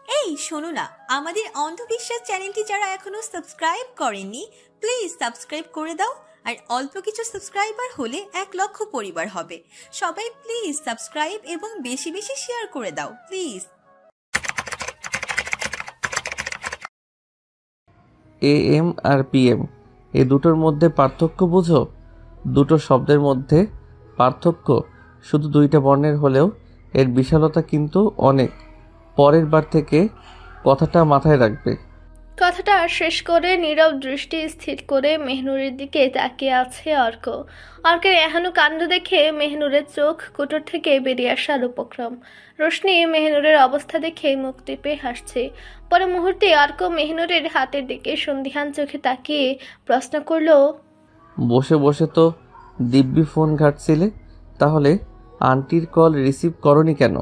এই শোনো না, আমাদের অন্ধবিশ্বাস চ্যানেলটি যারা এখনো সাবস্ক্রাইব করেননি প্লিজ সাবস্ক্রাইব করে দাও। আর অল্প কিছু সাবস্ক্রাইবার হলে 1,00,000 পরিবার হবে। সবাই প্লিজ সাবস্ক্রাইব এবং বেশি বেশি শেয়ার করে দাও প্লিজ। AM আর PM এই দুটোর মধ্যে পার্থক্য বুঝো? দুটো শব্দের মধ্যে পার্থক্য শুধু দুইটা বর্ণের হলেও এর বিশালতা কিন্তু অনেক। পরের বার থেকে কথাটা মাথায় রাখবে। কথাটা শেষ করে নীরব দৃষ্টি স্থির করে মেহনুরের দিকে তাকিয়ে আছে অর্ক। অর্কের এহেন কাণ্ড দেখে মেহনুরের চোখ কুটোর থেকে বেরিয়ে আসার উপক্রম। রোশনি মেহনুরের অবস্থা দেখে মুখ টিপে হাসছে। পরে মুহূর্তে অর্ক মেহনুরের হাতের দিকে সন্দিহান চোখে তাকিয়ে প্রশ্ন করল, বসে বসে তো দিব্যি ফোন ঘাটছিলে, তাহলে আন্টির কল রিসিভ করনি কেন?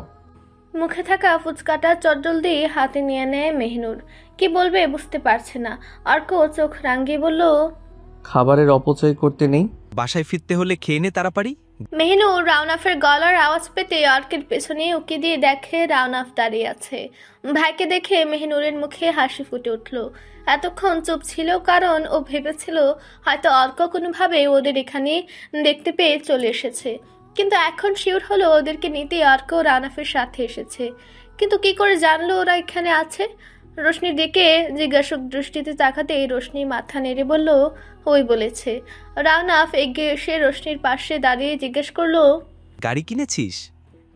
মুখে থাকা ফুচকাটা চটজল দিয়ে হাতে নিয়ে নেয় মেহনুর। কি বলবে বুঝতে পারছে না। অর্ক চোখ রাঙিয়ে বলল, খাবারের অপচয় করতে নেই। বাসায় ফিরতে হলে খেয়ে নে তাড়াতাড়ি। মেহনুর রাউনাফের গলার আওয়াজ পেতে অর্কের পেছনে উকি দিয়ে দেখে রাউনাফ দাঁড়িয়ে আছে। ভাইকে দেখে মেহনুরের মুখে হাসি ফুটে উঠল। এতক্ষণ চুপ ছিল কারণ ও ভেবেছিল হয়তো অর্ক কোনোভাবে ওদের এখানে দেখতে পেয়ে চলে এসেছে, কিন্তু এখন শিওর হলো ওদেরকে নিতে অর্ক রাউনাফের সাথে এসেছে। কিন্তু কি করে জানলো ওরা এখানে আছে? রোশনির দিকে জিজ্ঞাসক দৃষ্টিতে তাকাতে রোশনি মাথা নেড়ে বলল, ওই বলেছে। রাউনাফ এগিয়ে এসে রোশনির পাশে দাঁড়িয়ে জিজ্ঞেস করলো, গাড়ি কিনেছিস?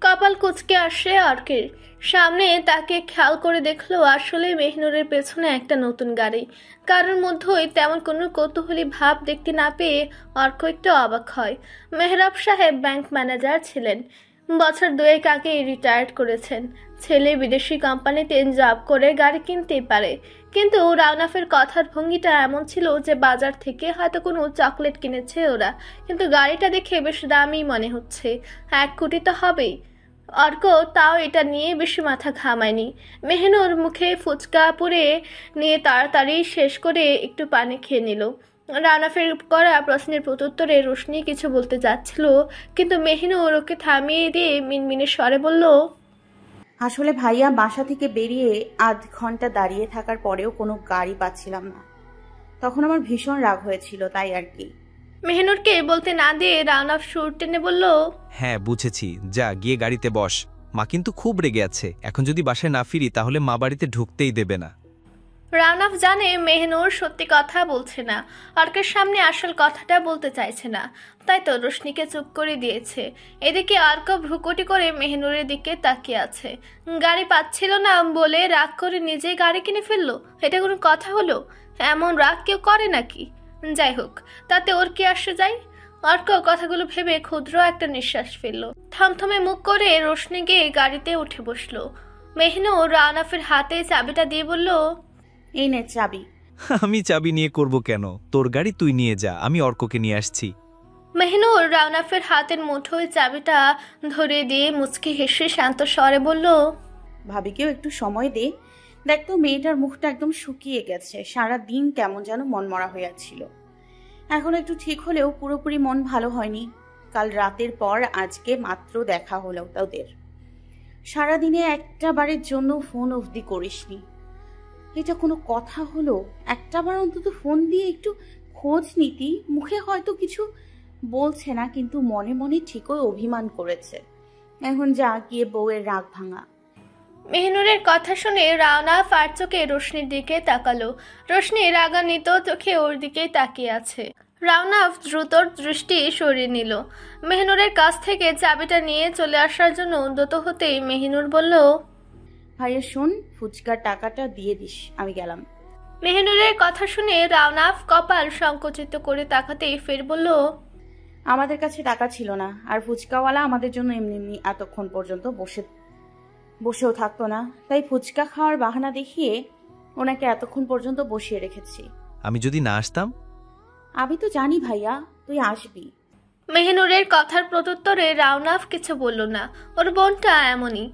কপাল কুঁচকে আসে অর্কের। সামনে তাকে খেয়াল করে দেখলো আসলে মেহনুরের পেছনে একটা নতুন গাড়ি। কারোর মধ্যেই তেমন কোনো কৌতূহলী ভাব দেখতে না পেয়ে অর্ক একটু অবাক হয়। মেহরাব সাহেব ব্যাংক ম্যানেজার ছিলেন, বছর 2 আগে রিটায়ার্ড করেছেন। ছেলে বিদেশি কোম্পানিতে জব করে গাড়ি কিনতেই পারে, কিন্তু রাউনাফের কথার ভঙ্গিটা এমন ছিল যে বাজার থেকে হয়তো কোনো চকলেট কিনেছে ওরা, কিন্তু গাড়িটা দেখে বেশ দামি মনে হচ্ছে। 1 কোটি তো হবেই। অর্ক তাও এটা নিয়ে বেশি মাথা ঘামায়নি। মেহনুর মুখে ফুচকা পুরে নিয়ে তাড়াতাড়ি শেষ করে একটু পানি খেয়ে নিল। রাউনাফের করা প্রশ্নের প্রত্যুত্তরে রোশনি কিছু বলতে যাচ্ছিল, কিন্তু মেহনুর ওকে থামিয়ে দিয়ে মিনমিনে স্বরে বলল, আসলে ভাইয়া বাসা থেকে বেরিয়ে আধ ঘন্টা দাঁড়িয়ে থাকার পরেও কোনো গাড়ি পাচ্ছিলাম না। তখন আমার ভীষণ রাগ হয়েছিল, তাই আর কি। মেহনুরকে বলতে না দিয়ে রাউনাফ সুর টেনে বলল, হ্যাঁ বুঝেছি, যা গিয়ে গাড়িতে বস। মা কিন্তু খুব রেগে আছে, এখন যদি বাসায় না ফিরি তাহলে মা বাড়িতে ঢুকতেই দেবে না। রাউনাফ জানে মেহনুর সত্যি কথা বলছে না, অর্কের সামনে আসল কথাটা বলতে চাইছে না, তাই তো রোশনিকে চুপ করে দিয়েছে। এদিকে অর্ক ভ্রুকুটি করে মেহনুরের দিকে তাকিয়ে আছে। গাড়ি পাচ্ছিল না বলে রাগ করে নিজেই গাড়ি কিনে ফেললো, এটা কোনো কথা হলো? এমন রাগ কেউ করে নাকি? যাই হোক, তাতে ওর কি আসে যায়। অর্ক কথাগুলো ভেবে ক্ষুদ্র একটা নিঃশ্বাস ফেললো। থমথমে মুখ করে রোশনি গিয়ে গাড়িতে উঠে বসলো। মেহনুর রাউনাফের হাতে চাবিটা দিয়ে বলল, এই নে চাবি। আমি চাবি নিয়ে করব কেন? তোর গাড়ি তুই নিয়ে যা, আমি অর্ককে নিয়ে আসছি। মেহনুর রাউনাফের হাতের মুঠোয় চাবিটা ধরে দিয়ে মুচকি হেসে শান্ত স্বরে বলল, ভাবিকেও একটু সময় দে। দেখ তো মেয়েটার মুখটা একদম শুকিয়ে গেছে, সারা দিন কেমন যেন মনমরা হয়ে ছিল। এখন একটু ঠিক হলেও পুরোপুরি মন ভালো হয়নি। কাল রাতের পর আজকে মাত্র দেখা হলো তাদের। সারাদিনে একটা বারের জন্য ফোন অবধি করিসনি, এটা কোনো কথা হলো? একটা বার অন্তত ফোন দিয়ে একটু খোঁজ নিতি। মুখে হয়তো কিছু বলছে না, কিন্তু মনে মনে ঠিকই অভিমান করেছে। এখন যা গিয়ে বউয়ের রাগ ভাঙা। মেহনুরের কথা শুনে রাউনাফ আর চোখে রোশনির দিকে তাকালো। রোশনি রাগান্বিত চোখে ওর দিকে তাকিয়ে আছে। রাউনাফ দ্রুত দৃষ্টি সরিয়ে নিল। মেহনুরের কাছ থেকে চাবিটা নিয়ে চলে আসার জন্য উদ্যত হতেই মেহনুর বলল, ভাইয়া শোন, ফুচকার টাকাটা দিয়ে দিস, আমি গেলাম। মেহনুরের কথা শুনে রাউনাফ কপাল সংকুচিত করে তাকাতেই ফের বলল, আমাদের কাছে টাকা ছিল না, আর ফুচকাওয়ালা আমাদের জন্য এমনি এমনি এতক্ষণ পর্যন্ত বসেও থাকতো না, তাই ফুচকা খাওয়ার বাহানা দেখিয়ে ওনাকে এতক্ষণ পর্যন্ত বসিয়ে রেখেছি। আমি যদি না আসতাম? আমি তো জানি ভাইয়া তুই আসবি। মেহনুরের কথার প্রত্যুত্তরে রাউনাফ কিছু বলল না, ওর বোনটা এমনই।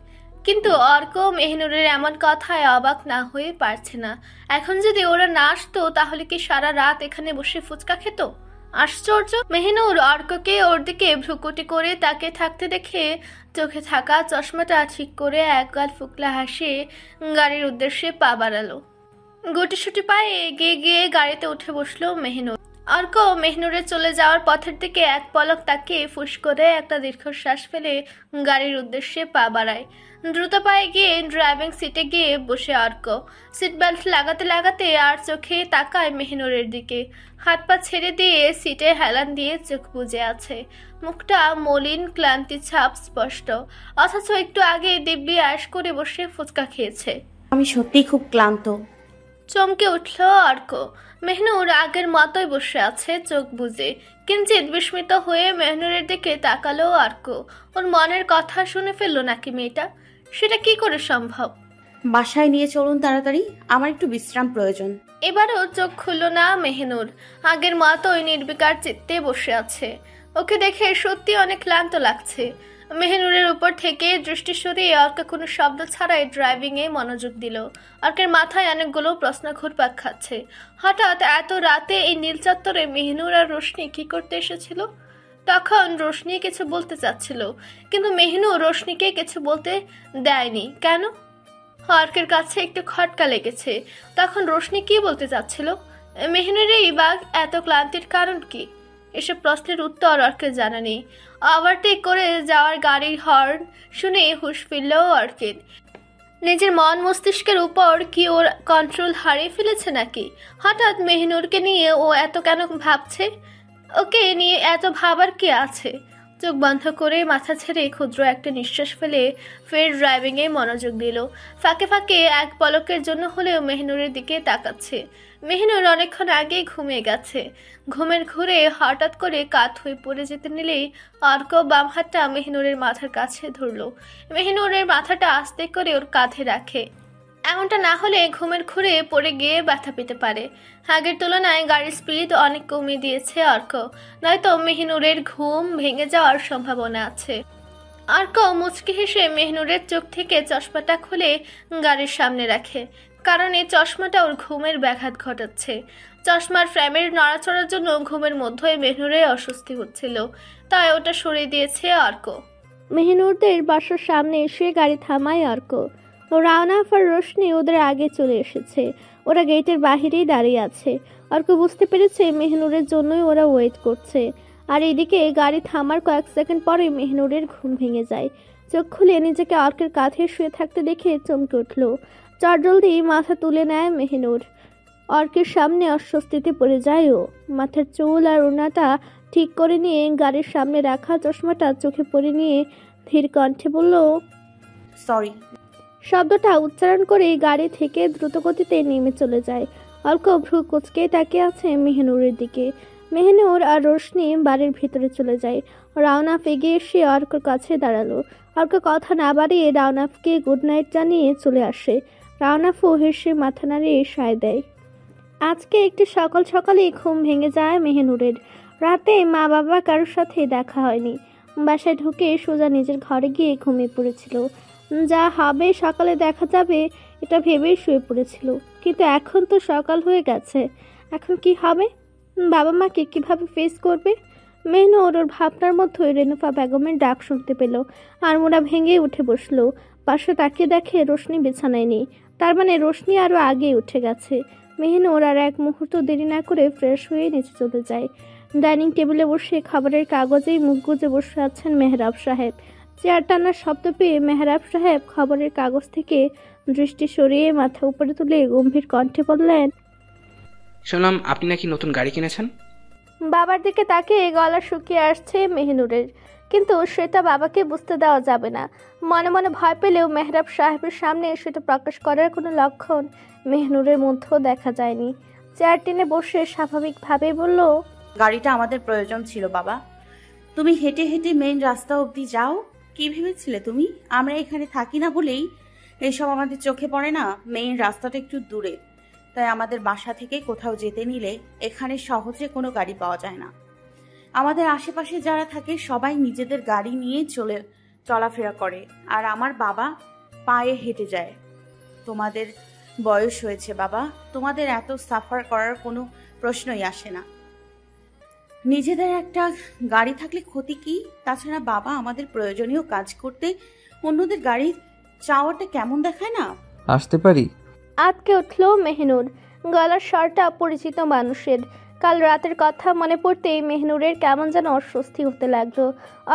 কিন্তু অর্ক মেহনুরের এমন কথায় অবাক না হয়ে পারছে না। এখন যদি ওরা না আসতো তাহলে কি সারা রাত এখানে বসে ফুচকা খেত? আশ্চর্য! মেহিনুর অর্ককে ওর দিকে ভ্রুকুটি করে তাকে থাকতে দেখে চোখে থাকা চশমাটা ঠিক করে একগাল ফুকলা হাসি গাড়ির উদ্দেশ্যে পা বাড়ালো। গুটিসুটি পায়ে এগিয়ে গিয়ে গাড়িতে উঠে বসলো মেহিনুর। অর্ক মেহিনুরের চলে যাওয়ার পথের দিকে এক পলক তাকিয়ে ফুস করে একটা দীর্ঘশ্বাস ফেলে গাড়ির উদ্দেশ্যে পা বাড়ায়। দ্রুত পায়ে গিয়ে ড্রাইভিং সিটে গিয়ে বসে অর্ক সিট বেল্ট লাগাতে লাগাতে আর চোখে তাকায় মেহিনুরের দিকে। হাত পা ছেড়ে দিয়ে সিটে হেলান দিয়ে চোখ বুজে আছে। মুখটা মলিন, ক্লান্তি ছাপ স্পষ্ট, অথচ একটু আগে দিব্যি আয়েশ করে বসে ফুচকা খেয়েছে। আমি সত্যিই খুব ক্লান্ত। চমকে উঠল অর্ক। মেহনুর আগের মতোই বসে আছে চোখ বুজে। কিঞ্চিত বিস্মিত হয়ে মেহনুরের দিকে তাকালো অর্ক। ওর মনের কথা শুনে ফেললো নাকি মেয়েটা? সেটা কি করে সম্ভব? বাসায় নিয়ে চলুন তাড়াতাড়ি, আমার একটু বিশ্রাম প্রয়োজন। এবারও চোখ খুলল না মেহনুর। আগের মতোই নির্বিকার চিত্তে বসে আছে। ওকে দেখে সত্যি অনেক ক্লান্ত লাগছে। মেহনুরের উপর থেকে দৃষ্টি সরিয়ে অর্ক কোনো শব্দ ছাড়াই ড্রাইভিংয়ে মনোযোগ দিল। অর্কের মাথায় অনেকগুলো প্রশ্ন ঘুরপাক খাচ্ছে। হঠাৎ এত রাতে এই নীল চত্বরে মেহনুর আর রোশনি কি করতে এসেছিল? তখন রোশনি কিছু বলতে চাচ্ছিল, কিন্তু মেহনুর রোশনিকে কিছু বলতে দেয়নি। কেন? অর্কের কাছে একটু খটকা লেগেছে। তখন রোশনি কি বলতে চাচ্ছিল? মেহনুরের বা এত ক্লান্তির কারণ কি? এসব প্রশ্নের উত্তর অর্কের জানা নেই। ওভারটেক করে যাওয়ার গাড়ির হর্ন শুনে হুঁশ ফিরল অর্কের। নিজের মন মস্তিষ্কের উপর কি ওর কন্ট্রোল হারিয়ে ফেলেছে নাকি? হঠাৎ মেহনুরকে নিয়ে ও এত কেন ভাবছে? ওকে নিয়ে এত ভাবার কি আছে? চোখ বন্ধ করে মাথা ছেড়ে ক্ষুদ্র একটা নিঃশ্বাস ফেলে ফের ড্রাইভিংয়ে মনোযোগ দিল। ফাঁকে ফাঁকে এক পলকের জন্য হলেও মেহনুরের দিকে তাকাচ্ছে। মেহনুর অনেকক্ষণ আগেই ঘুমিয়ে গেছে। ঘুমের ঘুরে হঠাৎ করে কাত হয়ে পড়ে যেতে নিলেই অর্ক বাম হাতটা মেহনুরের মাথার কাছে ধরল। মেহনুরের মাথাটা আস্তে করে ওর কাঁধে রাখে। এমনটা না হলে ঘুমের ঘুরে পড়ে গিয়ে ব্যথা পেতে পারে। আগের তুলনায় গাড়ির স্পিড অনেক কমিয়ে দিয়েছে অর্ক, নয়তো মেহনুরের ঘুম ভেঙে যাওয়ার সম্ভাবনা আছে। অর্ক মুচকি হেসে মেহনুরের চোখ থেকে চশমাটা খুলে গাড়ির সামনে রাখে, কারণ এই চশমাটা ওর ঘুমের ব্যাঘাত ঘটাচ্ছে। চশমার ফ্রেমের নড়াচড়ার জন্য ঘুমের মধ্যে মেহনুরের অস্বস্তি হচ্ছিল, তাই ওটা সরিয়ে দিয়েছে অর্ক। মেহনুরদের বাসার সামনে এসে গাড়ি থামায় অর্ক। রাওনাফ আর রোশনি ওদের আগে চলে এসেছে। ওরা গেটের বাহিরেই দাঁড়িয়ে আছে। অর্ক বুঝতে পেরেছে মেহনুরের জন্যই ওরা ওয়েট করছে। আর এদিকে গাড়ি থামার কয়েক সেকেন্ড পরে মেহনুরের ঘুম ভেঙে যায়। চোখ খুলে নিজেকে অর্কের কাঁধে শুয়ে থাকতে দেখে চমকে উঠল। চটজলদি মাথা তুলে নেয় মেহনুর। অর্কের সামনে অস্বস্তিতে পড়ে যায় ও। মাথার চুল আর ওড়নাটা ঠিক করে নিয়ে গাড়ির সামনে রাখা চশমাটা চোখে পরে নিয়ে ধীর কণ্ঠে বলল, সরি। শব্দটা উচ্চারণ করে গাড়ি থেকে দ্রুতগতিতে নেমে চলে যায়। অর্ক ভ্রু কুচকে তাকিয়ে আছে মেহনুরের দিকে। মেহনুর আর রোশনি বাড়ির ভিতরে চলে যায়। রাওনাফ এগিয়ে এসে অর্কর কাছে দাঁড়ালো। অর্ক কথা না বাড়িয়ে রাওনাফকে গুড নাইট জানিয়ে চলে আসে। রাওনাফও হেসে মাথা নাড়িয়ে সায় দেয়। আজকে একটু সকাল সকালেই ঘুম ভেঙে যায় মেহনুরের। রাতে মা বাবা কারোর সাথে দেখা হয়নি। বাসায় ঢুকে সোজা নিজের ঘরে গিয়ে ঘুমিয়ে পড়েছিল। যা হবে সকালে দেখা যাবে এটা ভেবেই শুয়ে পড়েছিল। কিন্তু এখন তো সকাল হয়ে গেছে, এখন কি হবে? বাবা মাকে কিভাবে ফেস করবে? মেহনুর ওর ভাবনার মধ্যে রেনুফা বেগমের ডাক শুনতে পেল। আর মোড়া ভেঙে উঠে বসলো। পাশে তাকিয়ে দেখে রোশনি বিছানায় নেই। তার মানে রোশনি আরও আগে উঠে গেছে। মেহনুর আর এক মুহূর্ত দেরি না করে ফ্রেশ হয়ে নিচে চলে যায়। ডাইনিং টেবিলে বসে খাবারের কাগজেই মুখ গুজে বসে আছেন মেহরাব সাহেব। চেয়ার টানার শব্দ পেয়ে মেহরাব সাহেব খবরের কাগজ থেকে দৃষ্টি সরিয়ে মাথা উপরে তুলে গম্ভীর কণ্ঠে বললেন, শুনলাম আপনি নাকি নতুন গাড়ি কিনেছেন। বাবার দিকে তাকিয়ে গলা শুকিয়ে আসছে মেহনুরের, কিন্তু সেটা বাবাকে বুঝতে দেওয়া যাবে না। মনে মনে ভয় পেলেও মেহরাব সাহেবের সামনে সেটা প্রকাশ করার কোনো লক্ষণ মেহনুরের মধ্যেও দেখা যায়নি। চেয়ার টেনে বসে স্বাভাবিকভাবে বলল, গাড়িটা আমাদের প্রয়োজন ছিল বাবা। তুমি হেঁটে হেঁটে মেইন রাস্তা অবধি যাও। কি ভেবেছিলে তুমি আমরা এখানে থাকি না বলেই এসব আমাদের চোখে পড়ে না? মেইন রাস্তাটা একটু দূরে, তাই আমাদের বাসা থেকে কোথাও যেতে নিলে এখানে সহজে কোনো গাড়ি পাওয়া যায় না। আমাদের আশেপাশে যারা থাকে সবাই নিজেদের গাড়ি নিয়ে চলাফেরা করে, আর আমার বাবা পায়ে হেঁটে যায়। তোমাদের বয়স হয়েছে বাবা, তোমাদের এত সাফার করার কোনো প্রশ্নই আসে না। নিজেদের একটা গাড়ি থাকলে ক্ষতি কি? তাছাড়া বাবা আমাদের প্রয়োজনীয় কাজ করতে অন্যদের গাড়ি চাওয়াটা কেমন দেখায় না? আসতে পারি? আটকে উঠল মেহনুর। গলার স্বরটা পরিচিত মানুষের। কাল রাতের কথা মনে পড়তেই মেহনুরের কেমন যেন অস্বস্তি হতে লাগলো।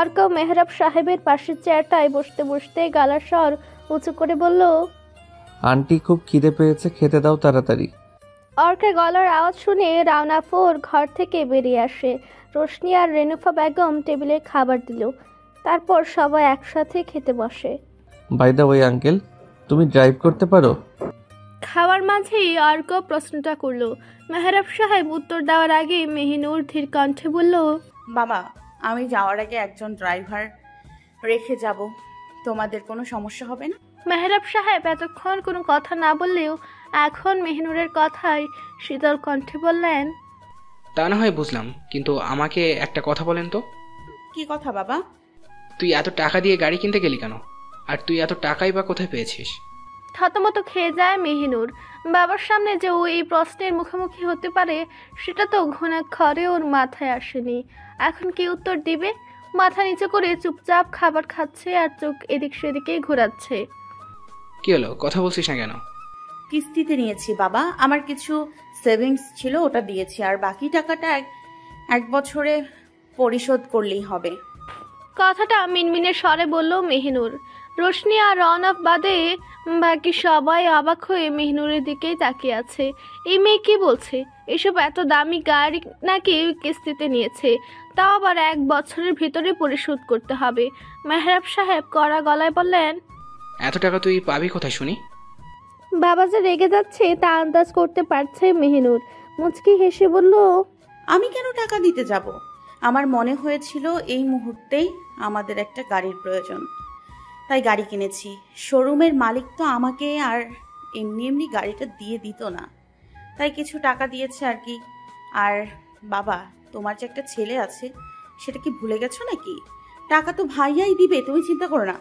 অর্ক মেহরাব সাহেবের পাশের চেয়ারটায় বসতে বসতে গলার স্বর উঁচু করে বলল, আন্টি খুব খিদে পেয়েছে, খেতে দাও তাড়াতাড়ি। অর্কের গলার আওয়াজ শুনে রাওনাফোর ঘর থেকে বেরিয়ে আসে। রোশনি আর রেনুফা বেগম টেবিলে খাবার দিল। তারপর সবাই একসাথে খেতে বসে। বাই দ্য ওয়ে আঙ্কেল, তুমি ড্রাইভ করতে পারো? খাওয়ার মাঝেই অর্ক প্রশ্নটা করলো। মেহরাব সাহেব উত্তর দেওয়ার আগে মেহিনুর ধীর কণ্ঠে বলল, বাবা, আমি যাওয়ার আগে একজন ড্রাইভার রেখে যাব, তোমাদের কোনো সমস্যা হবে না? মেহরাব সাহেব এতক্ষণ কোনো কথা না বললেও এখন মেহিনুরের কথায় শীতল কণ্ঠে বললেন, তা না হয় বুঝলাম, কিন্তু আমাকে একটা কথা বলেন তো। কি কথা বাবা? তুই এত টাকা দিয়ে গাড়ি কিনতে গেলি কেন? আর তুই এত টাকাই বা কোথায় পেয়েছিস? থতমত খেয়ে যায় মেহিনুর। বাবার সামনে যে ও এই প্রশ্নের মুখোমুখি হতে পারে সেটা তো ঘরে ওর মাথায় আসেনি। এখন কি উত্তর দিবে? মাথা নিচে করে চুপচাপ খাবার খাচ্ছে আর চোখ এদিক সেদিকে ঘোরাচ্ছে। কি হলো, কথা বলছিস না কেন? কিস্তিতে নিয়েছি বাবা, আমার কিছু সেভিংস ছিল, ওটা দিয়েছি, আর বাকি টাকাটা এক বছরে পরিশোধ করলেই হবে। কথাটা মিনমিনে স্বরে বলল মেহিনুর। রোশনি আর রওনাফ বাদে বাকি সবাই অবাক হয়ে মেহিনুরের দিকেই তাকিয়ে আছে। এই মেয়ে কি বলছে? এসব এত দামি গাড়ি নাকি কিস্তিতে নিয়েছে, তাও আবার 1 বছরের ভিতরে পরিশোধ করতে হবে। মেহরাব সাহেব কড়া গলায় বললেন, এত টাকা তুই পাবি কোথায় শুনি? বাবা যে রেগে যাচ্ছে তা আন্দাজ করতে পারছে মেহিনুর। মুচকি হেসে বলল, আমি কেন টাকা দিতে যাব? আমার মনে হয়েছিল এই মুহূর্তেই আমাদের একটা গাড়ির প্রয়োজন, তাই গাড়ি কিনেছি। শোরুমের মালিক তো আমাকে আর এমনি এমনি গাড়িটা দিয়ে দিত না, তাই কিছু টাকা দিয়েছে আর কি। আর বাবা, তোমার যে একটা ছেলে আছে সেটা কি ভুলে গেছো নাকি? টাকা তো ভাইয়াই দিবে, তুমি চিন্তা করো না।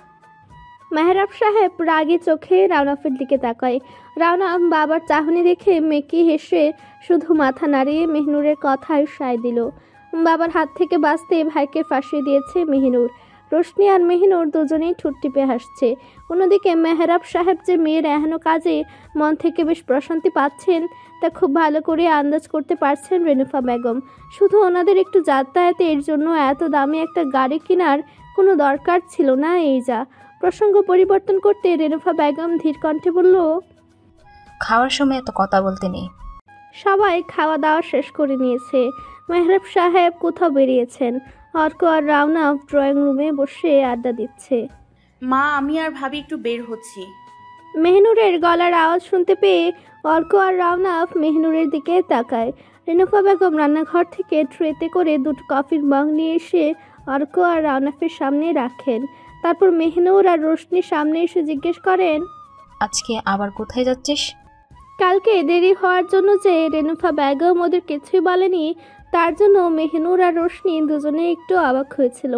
মেহরাব সাহেব রাগে চোখে রাওনাফের দিকে তাকায়। রাওনাফ বাবার চাহনি দেখে মেকি হেসে শুধু মাথা নাড়িয়ে মেহনুরের কথায় সায় দিল। বাবার হাত থেকে বাঁচতে ভাইকে ফাঁসিয়ে দিয়েছে মেহিনুর। রোশনি আর মেহিনুর দুজনেই ঠোঁট টিপে হাসছে। অন্যদিকে মেহরাব সাহেব যে মেয়ের এহেন কাজে মন থেকে বেশ প্রশান্তি পাচ্ছেন তা খুব ভালো করে আন্দাজ করতে পারছেন রেনুফা বেগম। শুধু ওনাদের একটু যাতায়াতের জন্য এত দামি একটা গাড়ি কেনার কোনো দরকার ছিল না। এই যা। প্রসঙ্গ পরিবর্তন করতে রেনুফা বেগম ধীর কণ্ঠে বলল, খাওয়ার সময় এত কথা বলতে নেই। সবাই খাওয়া দাওয়া শেষ করে নিয়েছে। মেহরাব সাহেব কোথাও বেরিয়েছেন। অর্ক আর রাওনাফ ড্রয়িং রুমে বসে আড্ডা দিচ্ছে। মা, আমি আর ভাবি একটু বের হচ্ছি। মেহনুরের গলার আওয়াজ শুনতে পেয়ে অর্ক আর রাওনাফ মেহনুরের দিকে তাকায়। রেনুফা বেগম রান্নাঘর থেকে ট্রেতে করে 2 কফির মগ নিয়ে এসে অর্ক আর রাওনাফের সামনে রাখেন। তারপর মেহনুর আর রোশনির সামনে এসে জিজ্ঞেস করেন, আজকে আবার কোথায় যাচ্ছিস? কালকে দেরি হওয়ার জন্য যে রেনুফা বেগম ওদের কিছুই বলেনি, তার জন্য মেহনুর আর রোশনি দুজনে একটু অবাক হয়েছিল।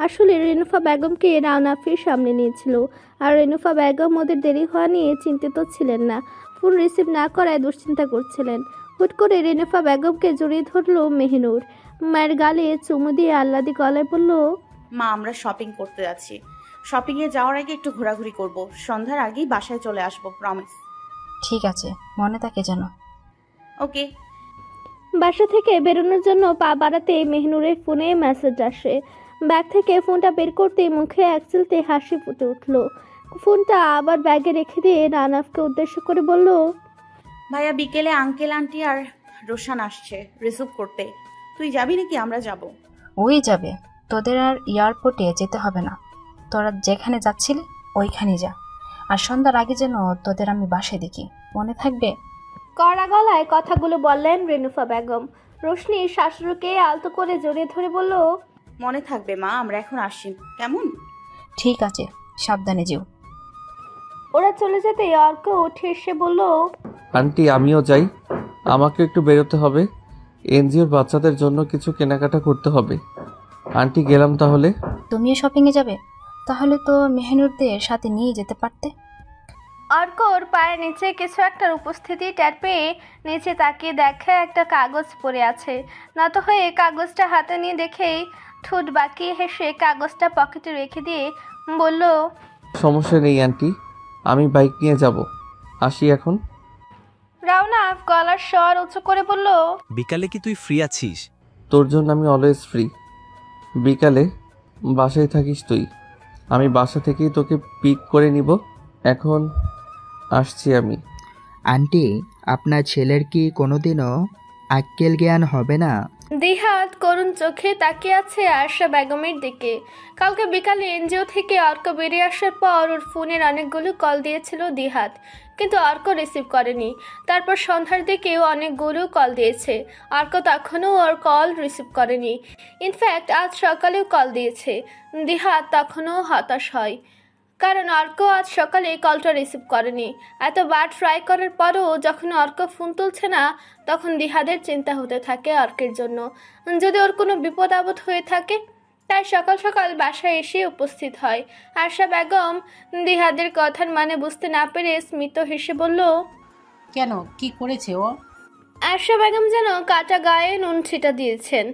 আসলে রেনুফা বেগমকে রাওনাফের সামনে নিয়েছিল, আর রেনুফা বেগম ওদের দেরি হওয়া নিয়ে চিন্তিত ছিলেন না। ফোন রিসিভ না করায় দুশ্চিন্তা করছিলেন। হুট করে রেনুফা বেগমকে জড়িয়ে ধরল মেহনুর। মায়ের গালে চুমু দিয়ে আহ্লাদি গলায় বলল, মা, আমরা শপিং করতে যাচ্ছি। শপিংয়ে যাওয়ার আগে একটু ঘোরাঘুরি করব, সন্ধ্যার আগেই বাসায় চলে আসবো, প্রমিস। ঠিক আছে, মনে থাকে যেন। ওকে। বাসা থেকে বেরোনোর জন্য পা বাড়াতে মেহনুরের ফোনে মেসেজ আসে। ব্যাগ থেকে ফোনটা বের করতে মুখে একচিলতে হাসি ফুটে উঠল। ফোনটা আবার ব্যাগে রেখে দিয়ে রানাফকে উদ্দেশ্য করে বলল, ভাইয়া, বিকেলে আঙ্কেল আন্টি আর রোশান আসছে রিসিভ করতে। তুই যাবি নাকি আমরা যাব? ওই যাবে, তোদের আর এয়ারপোর্টে যেতে হবে না। তোরা যেখানে যাচ্ছিলি ওইখানে যা, আর সন্ধ্যার আগে যেন তোদের আমি বাসায় দেখি, মনে থাকবে? কড়া গলায় কথাগুলো বললেন রেনুফা বেগম। রোশনি শাশুড়িকে আলতো করে জড়িয়ে ধরে বলল, মনে থাকবে মা, আমরা এখন আসি, কেমন? ঠিক আছে, সাবধানে যেও। ওরা চলে যেতে অর্ক উঠে এসে বলল, আন্টি আমিও যাই, আমাকে একটু বেরোতে হবে। এনজিওর বাচ্চাদের জন্য কিছু কেনাকাটা করতে হবে। আন্টি গেলাম তাহলে। তুমিও শপিংয়ে যাবে? তাহলে তো মেহনুরদের সাথে নিয়ে যেতে পারতে। অর্কর পায়ের নিচে কিছু একটার উপস্থিতি টের পেয়ে নিচে তাকিয়ে দেখে একটা কাগজ পড়ে আছে। নত হয়ে কাগজটা হাতে নিয়ে দেখেই ঠোঁট বাঁকিয়ে হেসে কাগজটা পকেটে রেখে দিয়ে বলল, সমস্যা নেই আন্টি, আমি বাইক নিয়ে যাব, আসি এখন। রাওনাফ গলার স্বর উঁচু করে বলল, বিকালে কি তুই ফ্রি আছিস? তোর জন্য আমি অলওয়েজ ফ্রি। বিকালে বাসায় থাকিস তুই, আমি বাসা থেকেই তোকে পিক করে নিব। এখন আসছি আমি। আন্টি, আপনার ছেলের কি কোনোদিনও আক্কেল জ্ঞান হবে না? দিহাত করুণ চোখে তাকিয়ে আছে আয়শা বেগমের দিকে। কালকে বিকালে এনজিও থেকে অর্ক বেরিয়ে আসার পর ওর ফোনের অনেকগুলো কল দিয়েছিল দিহাত, কিন্তু অর্ক রিসিভ করেনি। তারপর সন্ধ্যার দিকেও অনেকগুলো কল দিয়েছে, অর্ক তখনও ওর কল রিসিভ করেনি। ইনফ্যাক্ট আজ সকালেও কল দিয়েছে। দিহাত তখনও হতাশ হয়, কারণ অর্ক আজ সকালে কলটা রিসিভ করেনি। এতবার ট্রাই করার পরও যখন অর্ক ফোন তুলছে না, তখন দিহাদের চিন্তা হতে থাকে অর্কের জন্য, যদি ওর কোনো বিপদ আপদ হয়ে থাকে। তাই সকাল সকাল বাসায় এসে উপস্থিত হয়। আয়শা বেগম দিহাদের কথার মানে বুঝতে না পেরে স্মিত হেসে বলল, কেন, কি করেছে ও? আয়শা বেগম যেন কাটা গায়ে নুন ছিটা দিয়েছেন।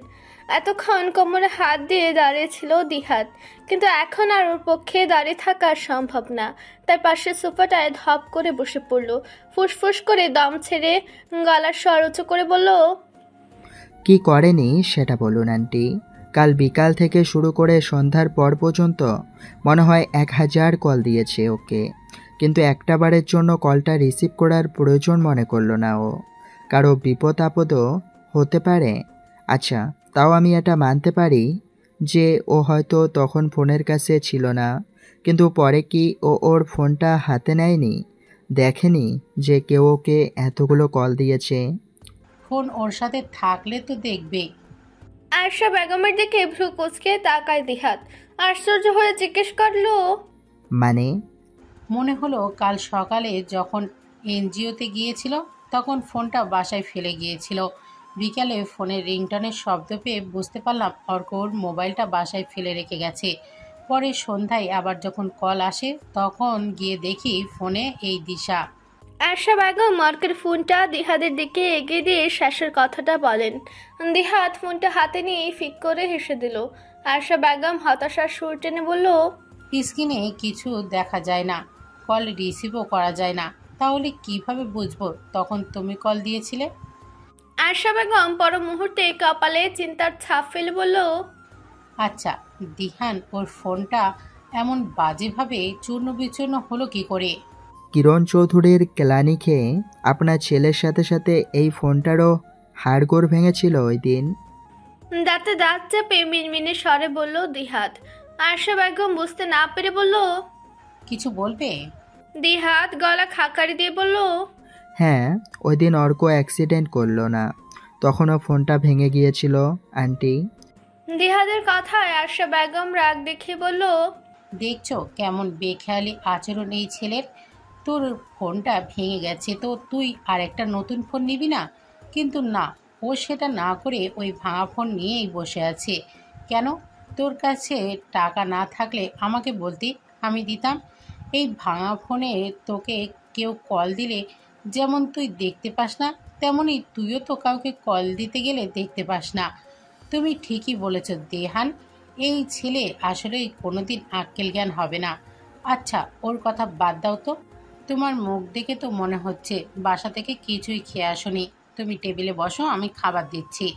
এতক্ষণ কোমরে হাত দিয়ে দাঁড়িয়েছিল দিহাত, কিন্তু এখন আর ওর পক্ষে দাঁড়িয়ে থাকা সম্ভব না। তাই পাশের সোফাটায় ধপ করে বসে পড়ল। ফুসফুস করে দম ছেড়ে গলার স্বর উঁচু করে বলল, কি করেনি সেটা বলুন আন্টি। কাল বিকাল থেকে শুরু করে সন্ধ্যার পর পর্যন্ত মনে হয় 1000 কল দিয়েছে ওকে, কিন্তু একটা বারের জন্য কলটা রিসিভ করার প্রয়োজন মনে করলো না ও। কারো বিপদ আপদও হতে পারে। আচ্ছা, তাও আমি এটা মানতে পারি যে ও হয়তো তখন ফোনের কাছে ছিল না, কিন্তু পরে কি ও ওর ফোনটা হাতে নেয়নি? দেখেনি যে কেউ ওকে এতগুলো কল দিয়েছে? ফোন ওর সাথে থাকলে তো দেখবে। আয়শা বেগমের দিকে ভ্রু কুঁচকে তাকায় দিহাত। আশ্চর্য হয়ে জিজ্ঞেস করলো, মানে? মনে হলো কাল সকালে যখন এনজিওতে গিয়েছিল তখন ফোনটা বাসায় ফেলে গিয়েছিল। বিকালে ফোনের রিংটনের শব্দ পেয়ে বুঝতে পারলাম অর্ক ওর মোবাইলটা বাসায় ফেলে রেখে গেছে। পরে সন্ধ্যায় আবার যখন কল আসে তখন গিয়ে দেখি ফোনে এই দিশা। আয়শা বেগম অর্কের ফোনটা দিহাদের দিকে এগিয়ে দিয়ে শেষের কথাটা বলেন। দিহাত ফোনটা হাতে নিয়ে ফিক করে হেসে দিল। আয়শা বেগম হতাশার সুর টেনে বলল, স্ক্রিনে কিছু দেখা যায় না, কল রিসিভও করা যায় না, তাহলে কিভাবে বুঝবো তখন তুমি কল দিয়েছিলে? আয়শা বেগম পর মুহূর্তে কপালে চিন্তার ছাপ ফেলে বলল, আচ্ছা, দিহান ওর ফোনটা এমন বাজেভাবে চূর্ণ বিচূর্ণ হলো কি করে? কিরণ চৌধুরীর ক্লানি খেয়ে আপনার ছেলের সাথে সাথে এই ফোনটারও হাড়গোড় ভেঙেছিল ওই দিন। দাঁতে দাঁত চেপে মিনমিনে স্বরে বলল দিহাত। আয়শা বেগম বুঝতে না পেরে বলল, কিছু বলবে? দিহাত গলা খাকারি দিয়ে বলল, হ্যাঁ, ওই দিন অর্ক অ্যাক্সিডেন্ট করলো না, তখনও ফোনটা ভেঙে গিয়েছিল আন্টি। দিহাদের কথায় আয়শা বেগম রাগ দেখিয়ে বলল, দেখছো কেমন বেখেয়ালি আচরণ এই ছেলের। তোর ফোনটা ভেঙে গেছে তো তুই আর একটা নতুন ফোন নিবি না? কিন্তু না, ও সেটা না করে ওই ভাঙা ফোন নিয়েই বসে আছে। কেন? তোর কাছে টাকা না থাকলে আমাকে বলতি, আমি দিতাম। এই ভাঙা ফোনে তোকে কেউ কল দিলে যেমন তুই দেখতে পাস না, তেমনই তুইও তো কাউকে কল দিতে গেলে দেখতে পাস না। তুমি ঠিকই বলেছ দেহান, এই ছেলে আসলেই কোনোদিন আক্কেল জ্ঞান হবে না। আচ্ছা, ওর কথা বাদ দাও তো। তোমার মুখ দেখে তো মনে হচ্ছে বাসা থেকে কিছুই খেয়ে আসোনি। তুমি টেবিলে বসো, আমি খাবার দিচ্ছি।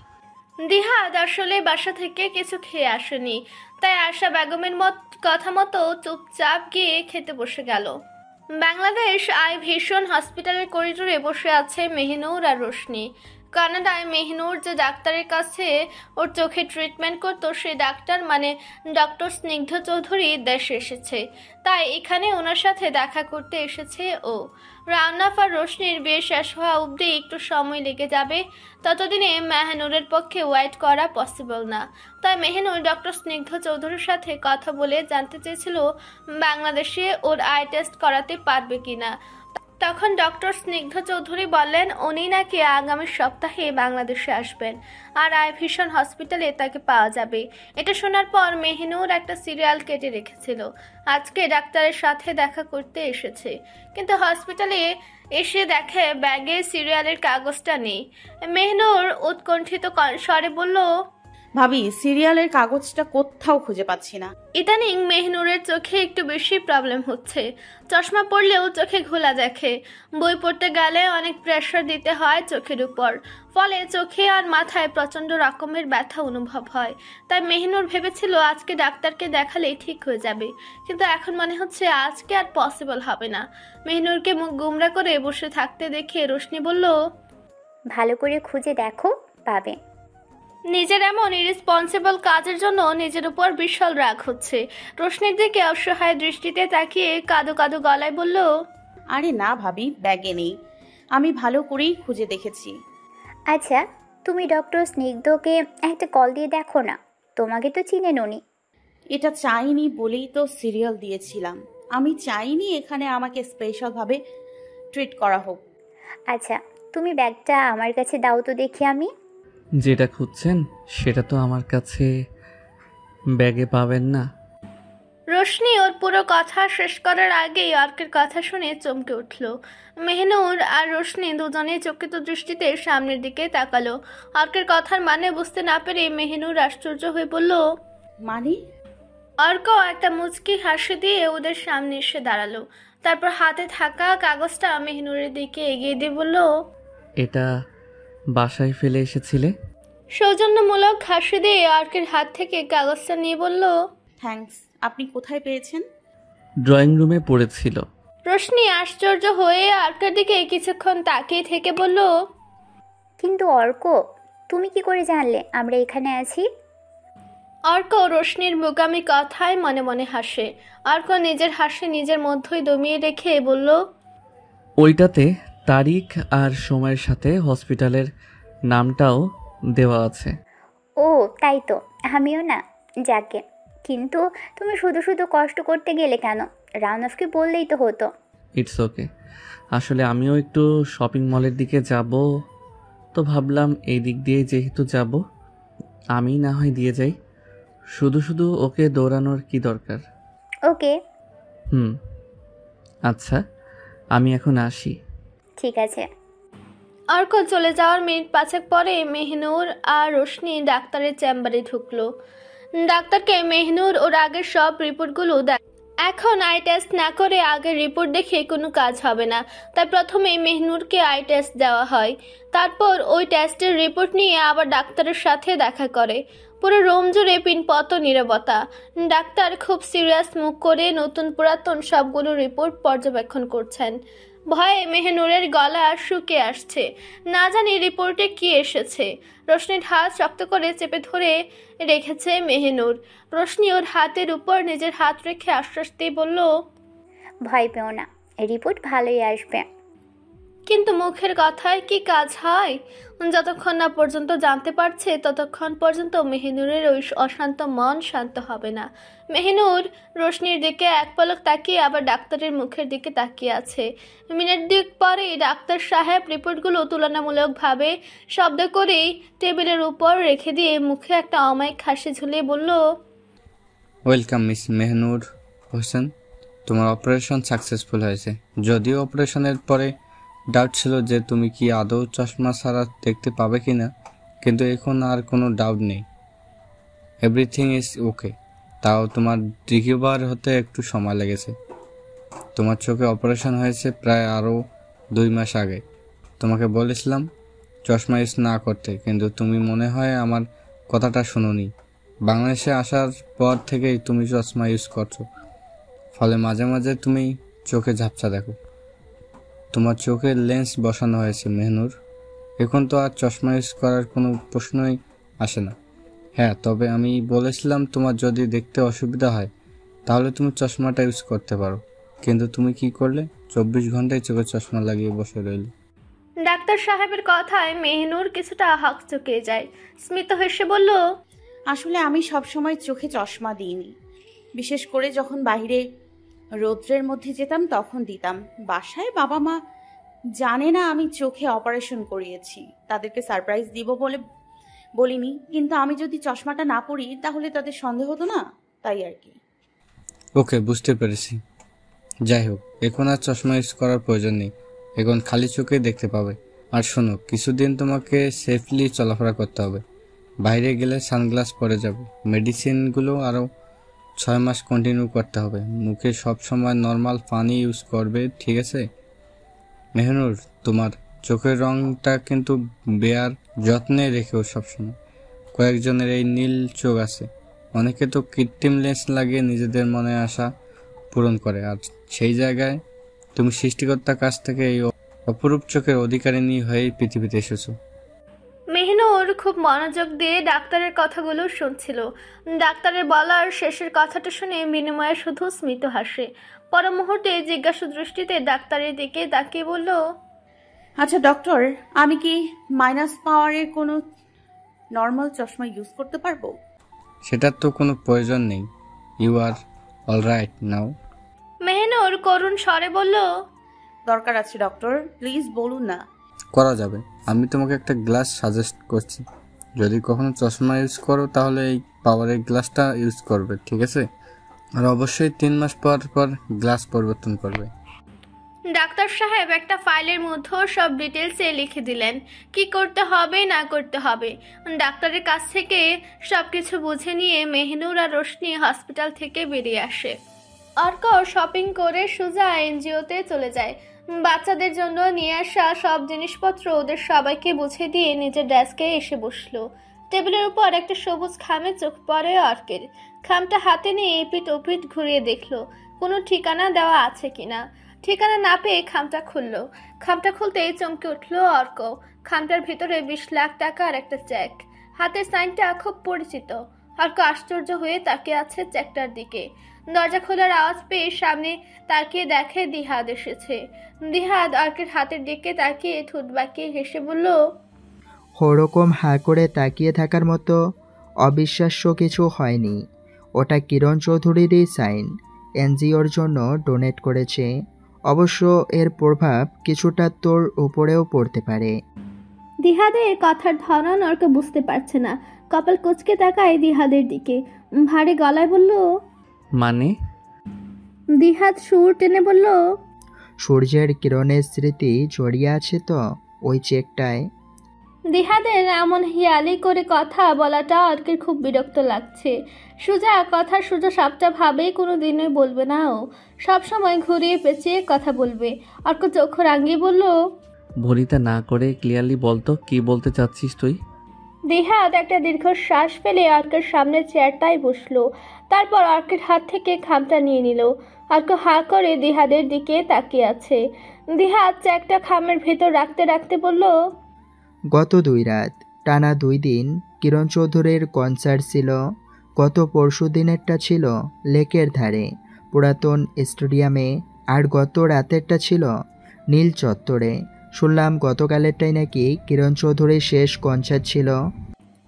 দিহাদ আসলে বাসা থেকে কিছু খেয়ে আসেনি, তাই আয়শা বেগমের কথা মতো চুপচাপ গিয়ে খেতে বসে গেল। বাংলাদেশ আই ভিশন হসপিটালের করিডোরে বসে আছে মেহনুর আর রোশনি। কানাডায় মেহনুর যে ডাক্তারের কাছে ওর চোখে ট্রিটমেন্ট করতো, সেই ডাক্তার মানে ডক্টর স্নিগ্ধ চৌধুরী দেশে এসেছে, তাই এখানে ওনার সাথে দেখা করতে এসেছে ও। রাওনাফ আর রোশনির বিয়ে শেষ হওয়া অবধি একটু সময় লেগে যাবে, ততদিনে মেহনুরের পক্ষে ওয়েট করা পসিবল না। তাই মেহনুর ডক্টর স্নিগ্ধ চৌধুরীর সাথে কথা বলে জানতে চেয়েছিল বাংলাদেশে ওর আই টেস্ট করাতে পারবে কিনা। তখন ডক্টর স্নিগ্ধ চৌধুরী বললেন উনি নাকি আগামী সপ্তাহে বাংলাদেশে আসবেন আর আইভিশন হসপিটালে তাকে পাওয়া যাবে। এটা শোনার পর মেহিনুর একটা সিরিয়াল কেটে রেখেছিল, আজকে ডাক্তারের সাথে দেখা করতে এসেছে, কিন্তু হসপিটালে এসে দেখে ব্যাগে সিরিয়ালের কাগজটা নেই। মেহিনুর উৎকণ্ঠিত স্বরে বলল, ভাবি সিরিয়ালের কাগজটা কোথাও খুঁজে পাচ্ছি না। ইদানিং মেহনুরের চোখে একটু বেশি প্রবলেম হচ্ছে, চশমা পরলেও চোখে ঘোলা দেখে, বই পড়তে গেলে অনেক প্রেশার দিতে হয় চোখের উপর, ফলে চোখে আর মাথায় প্রচন্ড রকমের ব্যথা অনুভব হয়। তাই মেহনুর ভেবেছিল আজকে ডাক্তারকে দেখালেই ঠিক হয়ে যাবে, কিন্তু এখন মনে হচ্ছে আজকে আর পসিবল হবে না। মেহনুরকে মুখ গুমরা করে বসে থাকতে দেখে রোশনি বলল, ভালো করে খুঁজে দেখো, পাবে। নিজের এমন ইরেসপন্সিবল কাজের জন্য নিজের উপর বিশাল রাগ হচ্ছে। রোশনির দিকে অসহায় দৃষ্টিতে তাকিয়ে কাঁদো কাঁদো গলায় বলল, আরে না ভাবি, ব্যাগে নেই, আমি ভালো করেই খুঁজে দেখেছি। আচ্ছা, তুমি ডক্টর স্নিগ্ধকে একটা কল দিয়ে দেখো না, তোমাকে তো চিনেন উনি। এটা চাইনি বলেই তো সিরিয়াল দিয়েছিলাম, আমি চাইনি এখানে আমাকে স্পেশালভাবে ট্রিট করা হোক। আচ্ছা, তুমি ব্যাগটা আমার কাছে দাও তো দেখি। আমি যেটা খুঁজছেন সেটা তো আমার কাছে ব্যাগে পাবেন না। রোশনি ওর পুরো কথা শেষ করার আগেই অর্কের কথা শুনে চমকে উঠল। মেহনুর আর রোশনি দুজনেই চকিত দৃষ্টিতে সামনের দিকে তাকালো। অর্কের কথার মানে বুঝতে না পেরে মেহনুর আশ্চর্য হয়ে বলল, মানে? অর্ক একটা মুচকি হাসি দিয়ে ওদের সামনে এসে দাঁড়ালো, তারপর হাতে থাকা কাগজটা মেহনুরের দিকে এগিয়ে দিয়ে বলল, এটা বাসায় ফেলে এসেছিলে? সৌজন্যমূলক হাসি দিয়ে অর্কের হাত থেকে কাগজটা নিয়ে বলল, থ্যাঙ্কস। আপনি কোথায় পেয়েছেন? ড্রয়িং রুমে পড়েছিল। রোশনি আশ্চর্য হয়ে অর্কের দিকে কিছুক্ষণ তাকিয়ে থেকে বলল, কিন্তু অর্ক, তুমি কি করে জানলে আমরা এখানে আছি? অর্ক রোশনির বোকামি কথায় মনে মনে হাসে। অর্ক নিজের হাসি নিজের মধ্যেই দমিয়ে রেখে বলল, ওইটাতে তারিখ আর সময়ের সাথে হসপিটালের নামটাও দেওয়া আছে। ও তাই তো, আমিও না। যাকে, কিন্তু তুমি শুধু শুধু কষ্ট করতে গেলে কেন? রাউনফকে বললেই তো হতো। ইটস ওকে, আসলে আমিও একটু শপিং মলের দিকে যাব, তো ভাবলাম এই দিক দিয়ে যেহেতু যাব আমি না হয় দিয়ে যাই, শুধু শুধু ওকে দৌড়ানোর কি দরকার। ওকে। আচ্ছা, আমি এখন আসি। ঠিক আছে। অর্ক চলে যাওয়ার মিনিট পাঁচেক পরে মেহনুর আর রোশনি ডাক্তারের চেম্বারে ঢুকলো। ডাক্তারকে মেহনুর ওর আগের সব রিপোর্টগুলো এখন আই টেস্ট না করে আগের রিপোর্ট দেখে কোনো কাজ হবে না, তাই প্রথমেই মেহনুরকে আই টেস্ট দেওয়া হয়। তারপর ওই টেস্টের রিপোর্ট নিয়ে আবার ডাক্তারের সাথে দেখা করে। পুরো রুম জুড়ে পিনপত নীরবতা। ডাক্তার খুব সিরিয়াস মুখ করে নতুন পুরাতন সবগুলো রিপোর্ট পর্যবেক্ষণ করছেন। ভয়ে মেহনুরের গলা শুকিয়ে আসছে, না জানি রিপোর্টে কি এসেছে। রোশনির হাত শক্ত করে চেপে ধরে রেখেছে মেহনুর। রোশনি ওর হাতের উপর নিজের হাত রেখে আশ্বাস দিয়ে বলল, ভয় পেও না, রিপোর্ট ভালোই আসবে। কিন্তু মুখের কথায় কি কাজ হয়? যতক্ষণ না পর্যন্ত জানতে পারছে ততক্ষণ পর্যন্ত মেহনুরের ওই অশান্ত মন শান্ত হবে না। মেহনুর রোশনির দিকে এক পলক তাকিয়ে আবার ডাক্তারের মুখের দিকে তাকিয়ে আছে। মিনিট দুয়েক পরেই ডাক্তার সাহেব রিপোর্টগুলো তুলনামূলকভাবে শব্দ করেই টেবিলের উপর রেখে দিয়ে মুখে একটা অমায়িক হাসি ঝুলিয়ে বলল, ওয়েলকাম মিস মেহনুর হোসেন, তোমার অপারেশন সাকসেসফুল হয়েছে। যদিও অপারেশনের পরে ডাউট ছিল যে তুমি কি আদৌ চশমা ছাড়া দেখতে পাবে কি না, কিন্তু এখন আর কোনো ডাউট নেই, এভরিথিং ইজ ওকে। তাও তোমার রিকভার হতে একটু সময় লেগেছে। তোমার চোখে অপারেশন হয়েছে প্রায় আরও 2 মাস আগে। তোমাকে বলেছিলাম চশমা ইউজ না করতে, কিন্তু তুমি মনে হয় আমার কথাটা শুনোনি। বাংলাদেশে আসার পর থেকেই তুমি চশমা ইউজ করছো, ফলে মাঝে মাঝে তুমি চোখে ঝাপসা দেখো। তোমার চোখে লেন্স বসানো হয়েছে মেহনুর, এখন তো আর চশমা ইউজ করার কোনো প্রশ্নই আসে না। হ্যাঁ, তবে আমি বলেছিলাম তোমার যদি দেখতে অসুবিধা হয় তাহলে তুমি চশমাটা ইউজ করতে পারো, কিন্তু তুমি কি করলে? 24 ঘন্টায় চোখে চশমা লাগিয়ে বসে রইলে। ডাক্তার সাহেবের কথায় মেহনুর কিছুটা হকচকিয়ে যায়। স্মিত হেসে বলল, আসলে আমি সবসময় চোখে চশমা দিইনি, বিশেষ করে যখন বাইরে রৌদ্রের মধ্যে যেতাম তখন দিতাম। বাসায় বাবা মা জানে না আমি চোখে অপারেশন করিয়েছি, তাদেরকে সারপ্রাইজ দিব বলে বলিনি। কিন্তু আমি যদি চশমাটা না পরি তাহলে তাদের সন্দেহ হতো না, তাই আর কি। ওকে, বুঝতে পেরেছি। যাই হোক, এখন আর চশমা ইউজ করার প্রয়োজন নেই, এখন খালি চোখে দেখতে পাবে। আর শোনো, কিছুদিন তোমাকে সেফলি চলাফেরা করতে হবে। বাইরে গেলে সানগ্লাস পরে যাবে। মেডিসিনগুলো আরও 6 মাস কন্টিনিউ করতে হবে। মুখে সব সময় নর্মাল পানি ইউজ করবে, ঠিক আছে? মেহনুর, তোমার চোখের রংটা কিন্তু বেয়ার যত্নে রেখেও সবসময়। কয়েকজনের এই নীল চোখ আছে, অনেকে তো কৃত্রিম লেন্স লাগিয়ে নিজেদের মনে আশা পূরণ করে। আর সেই জায়গায় তুমি সৃষ্টিকর্তার কাছ থেকে এই অপরূপ চোখের অধিকারিণী হয়ে পৃথিবীতে এসেছো। মেহনুর খুব মনোযোগ দিয়ে ডাক্তারের কথাগুলো শুনছিল। ডাক্তারের বলার শেষের কথাটা শুনে বিনিময়ে শুধু স্মিত হাসে। পর মুহূর্তে জিজ্ঞাসু দৃষ্টিতে ডাক্তারের দিকে তাকিয়ে বলল, আচ্ছা ডক্টর, আমি কি মাইনাস পাওয়ারের কোনো নর্মাল চশমা ইউজ করতে পারবো? সেটার তো কোনো প্রয়োজন নেই। ইউ আর অলরাইট নাও। মেহনুর করুণ স্বরে বলল, দরকার আছে ডক্টর, প্লিজ বলুন না। করা যাবে। আমি তোমাকে একটা গ্লাস সাজেস্ট করছি। যদি কখনো চশমা ইউজ করো তাহলে এই পাওয়ারের গ্লাসটা ইউজ করবে, ঠিক আছে? আর অবশ্যই 3 মাস পর পর গ্লাস পরিবর্তন করবে। ডাক্তার সাহেব একটা ফাইলের মধ্যে সব ডিটেলসে লিখে দিলেন কি করতে হবে না করতে হবে। ডাক্তারের কাছ থেকে সবকিছু বুঝে নিয়ে মেহনুর আর রোশনি হসপিটাল থেকে বেরিয়ে আসে। অর্ক শপিং করে সোজা এনজিওতে চলে যায়। বাচ্চাদের জন্য নিয়ে আসা সব জিনিসপত্র ওদের সবাইকে বুঝে দিয়ে নিজের ডেস্কে এসে বসলো। টেবিলের উপর একটা সবুজ খামে চোখ পড়ে অর্কের। খামটা হাতে নিয়ে এপিট ওপিট ঘুরিয়ে দেখলো কোনো ঠিকানা দেওয়া আছে কিনা। ঠিকানা না পেয়ে খামটা খুললো। খামটা খুলতেই চমকে উঠলো অর্ক। খামটার ভিতরে 20 লাখ টাকার একটা চেক। হাতের সাইনটা খুব পরিচিত। অর্ক আশ্চর্য হয়ে তাকিয়ে আছে চেকটার দিকে। দরজা খোলার আওয়াজ পেয়ে সামনে তাকিয়ে দেখে দিহাদ এসেছে। দিহাদ অর্কের হাতের দিকে তাকিয়ে ঠোঁট বাঁকিয়ে হেসে বলল, ওরকম হাঁ করে তাকিয়ে থাকার মতো অবিশ্বাস্য কিছু হয়নি। ওটা কিরণ চৌধুরীরই সাইন, এনজিওর জন্য ডোনেট করেছে। অবশ্য এর প্রভাব কিছুটা তোর উপরেও পড়তে পারে। দিহাদের কথার ধরন অর্ক বুঝতে পারছে না। কপাল কুঁচকে তাকায় দিহাদের দিকে, ভারী গলায় বলল, মানে? দিহাদ সুর টেনে বলল, সূর্যের কিরণের স্মৃতি জড়িয়ে আছে তো ওই চেকটায়। দিহাদের এমন হিয়ালি করে কথা বলাটা অর্কের খুব বিরক্ত লাগছে। সোজা কথা সোজা সাপটা ভাবেই কোনো দিনই বলবে না। ও সবসময় ঘুরিয়ে পেঁচিয়ে কথা বলবে। অর্ক চোখ রাঙিয়ে বলল, ভনিতা না করে ক্লিয়ারলি বলতো কি বলতে চাচ্ছিস তুই? দিহাদ একটা দীর্ঘশ্বাস ফেলে অর্কের সামনে চেয়ারটায় বসলো। তারপর অর্কের হাত থেকে খামটা নিয়ে নিল। অর্ক হাঁ করে দিহাদের দিকে তাকিয়ে আছে। দিহাদ চেকটা খামের ভেতর রাখতে রাখতে বলল, গত 2 রাত টানা 2 দিন কিরণ চৌধুরীর কনসার্ট ছিল। গত পরশু দিনেরটা ছিল লেকের ধারে পুরাতন স্টেডিয়ামে, আর গত রাতেরটা ছিল নীল চত্বরে। শুনলাম গতকালেরটাই নাকি কিরণ চৌধুরীর শেষ কনসার্ট ছিল।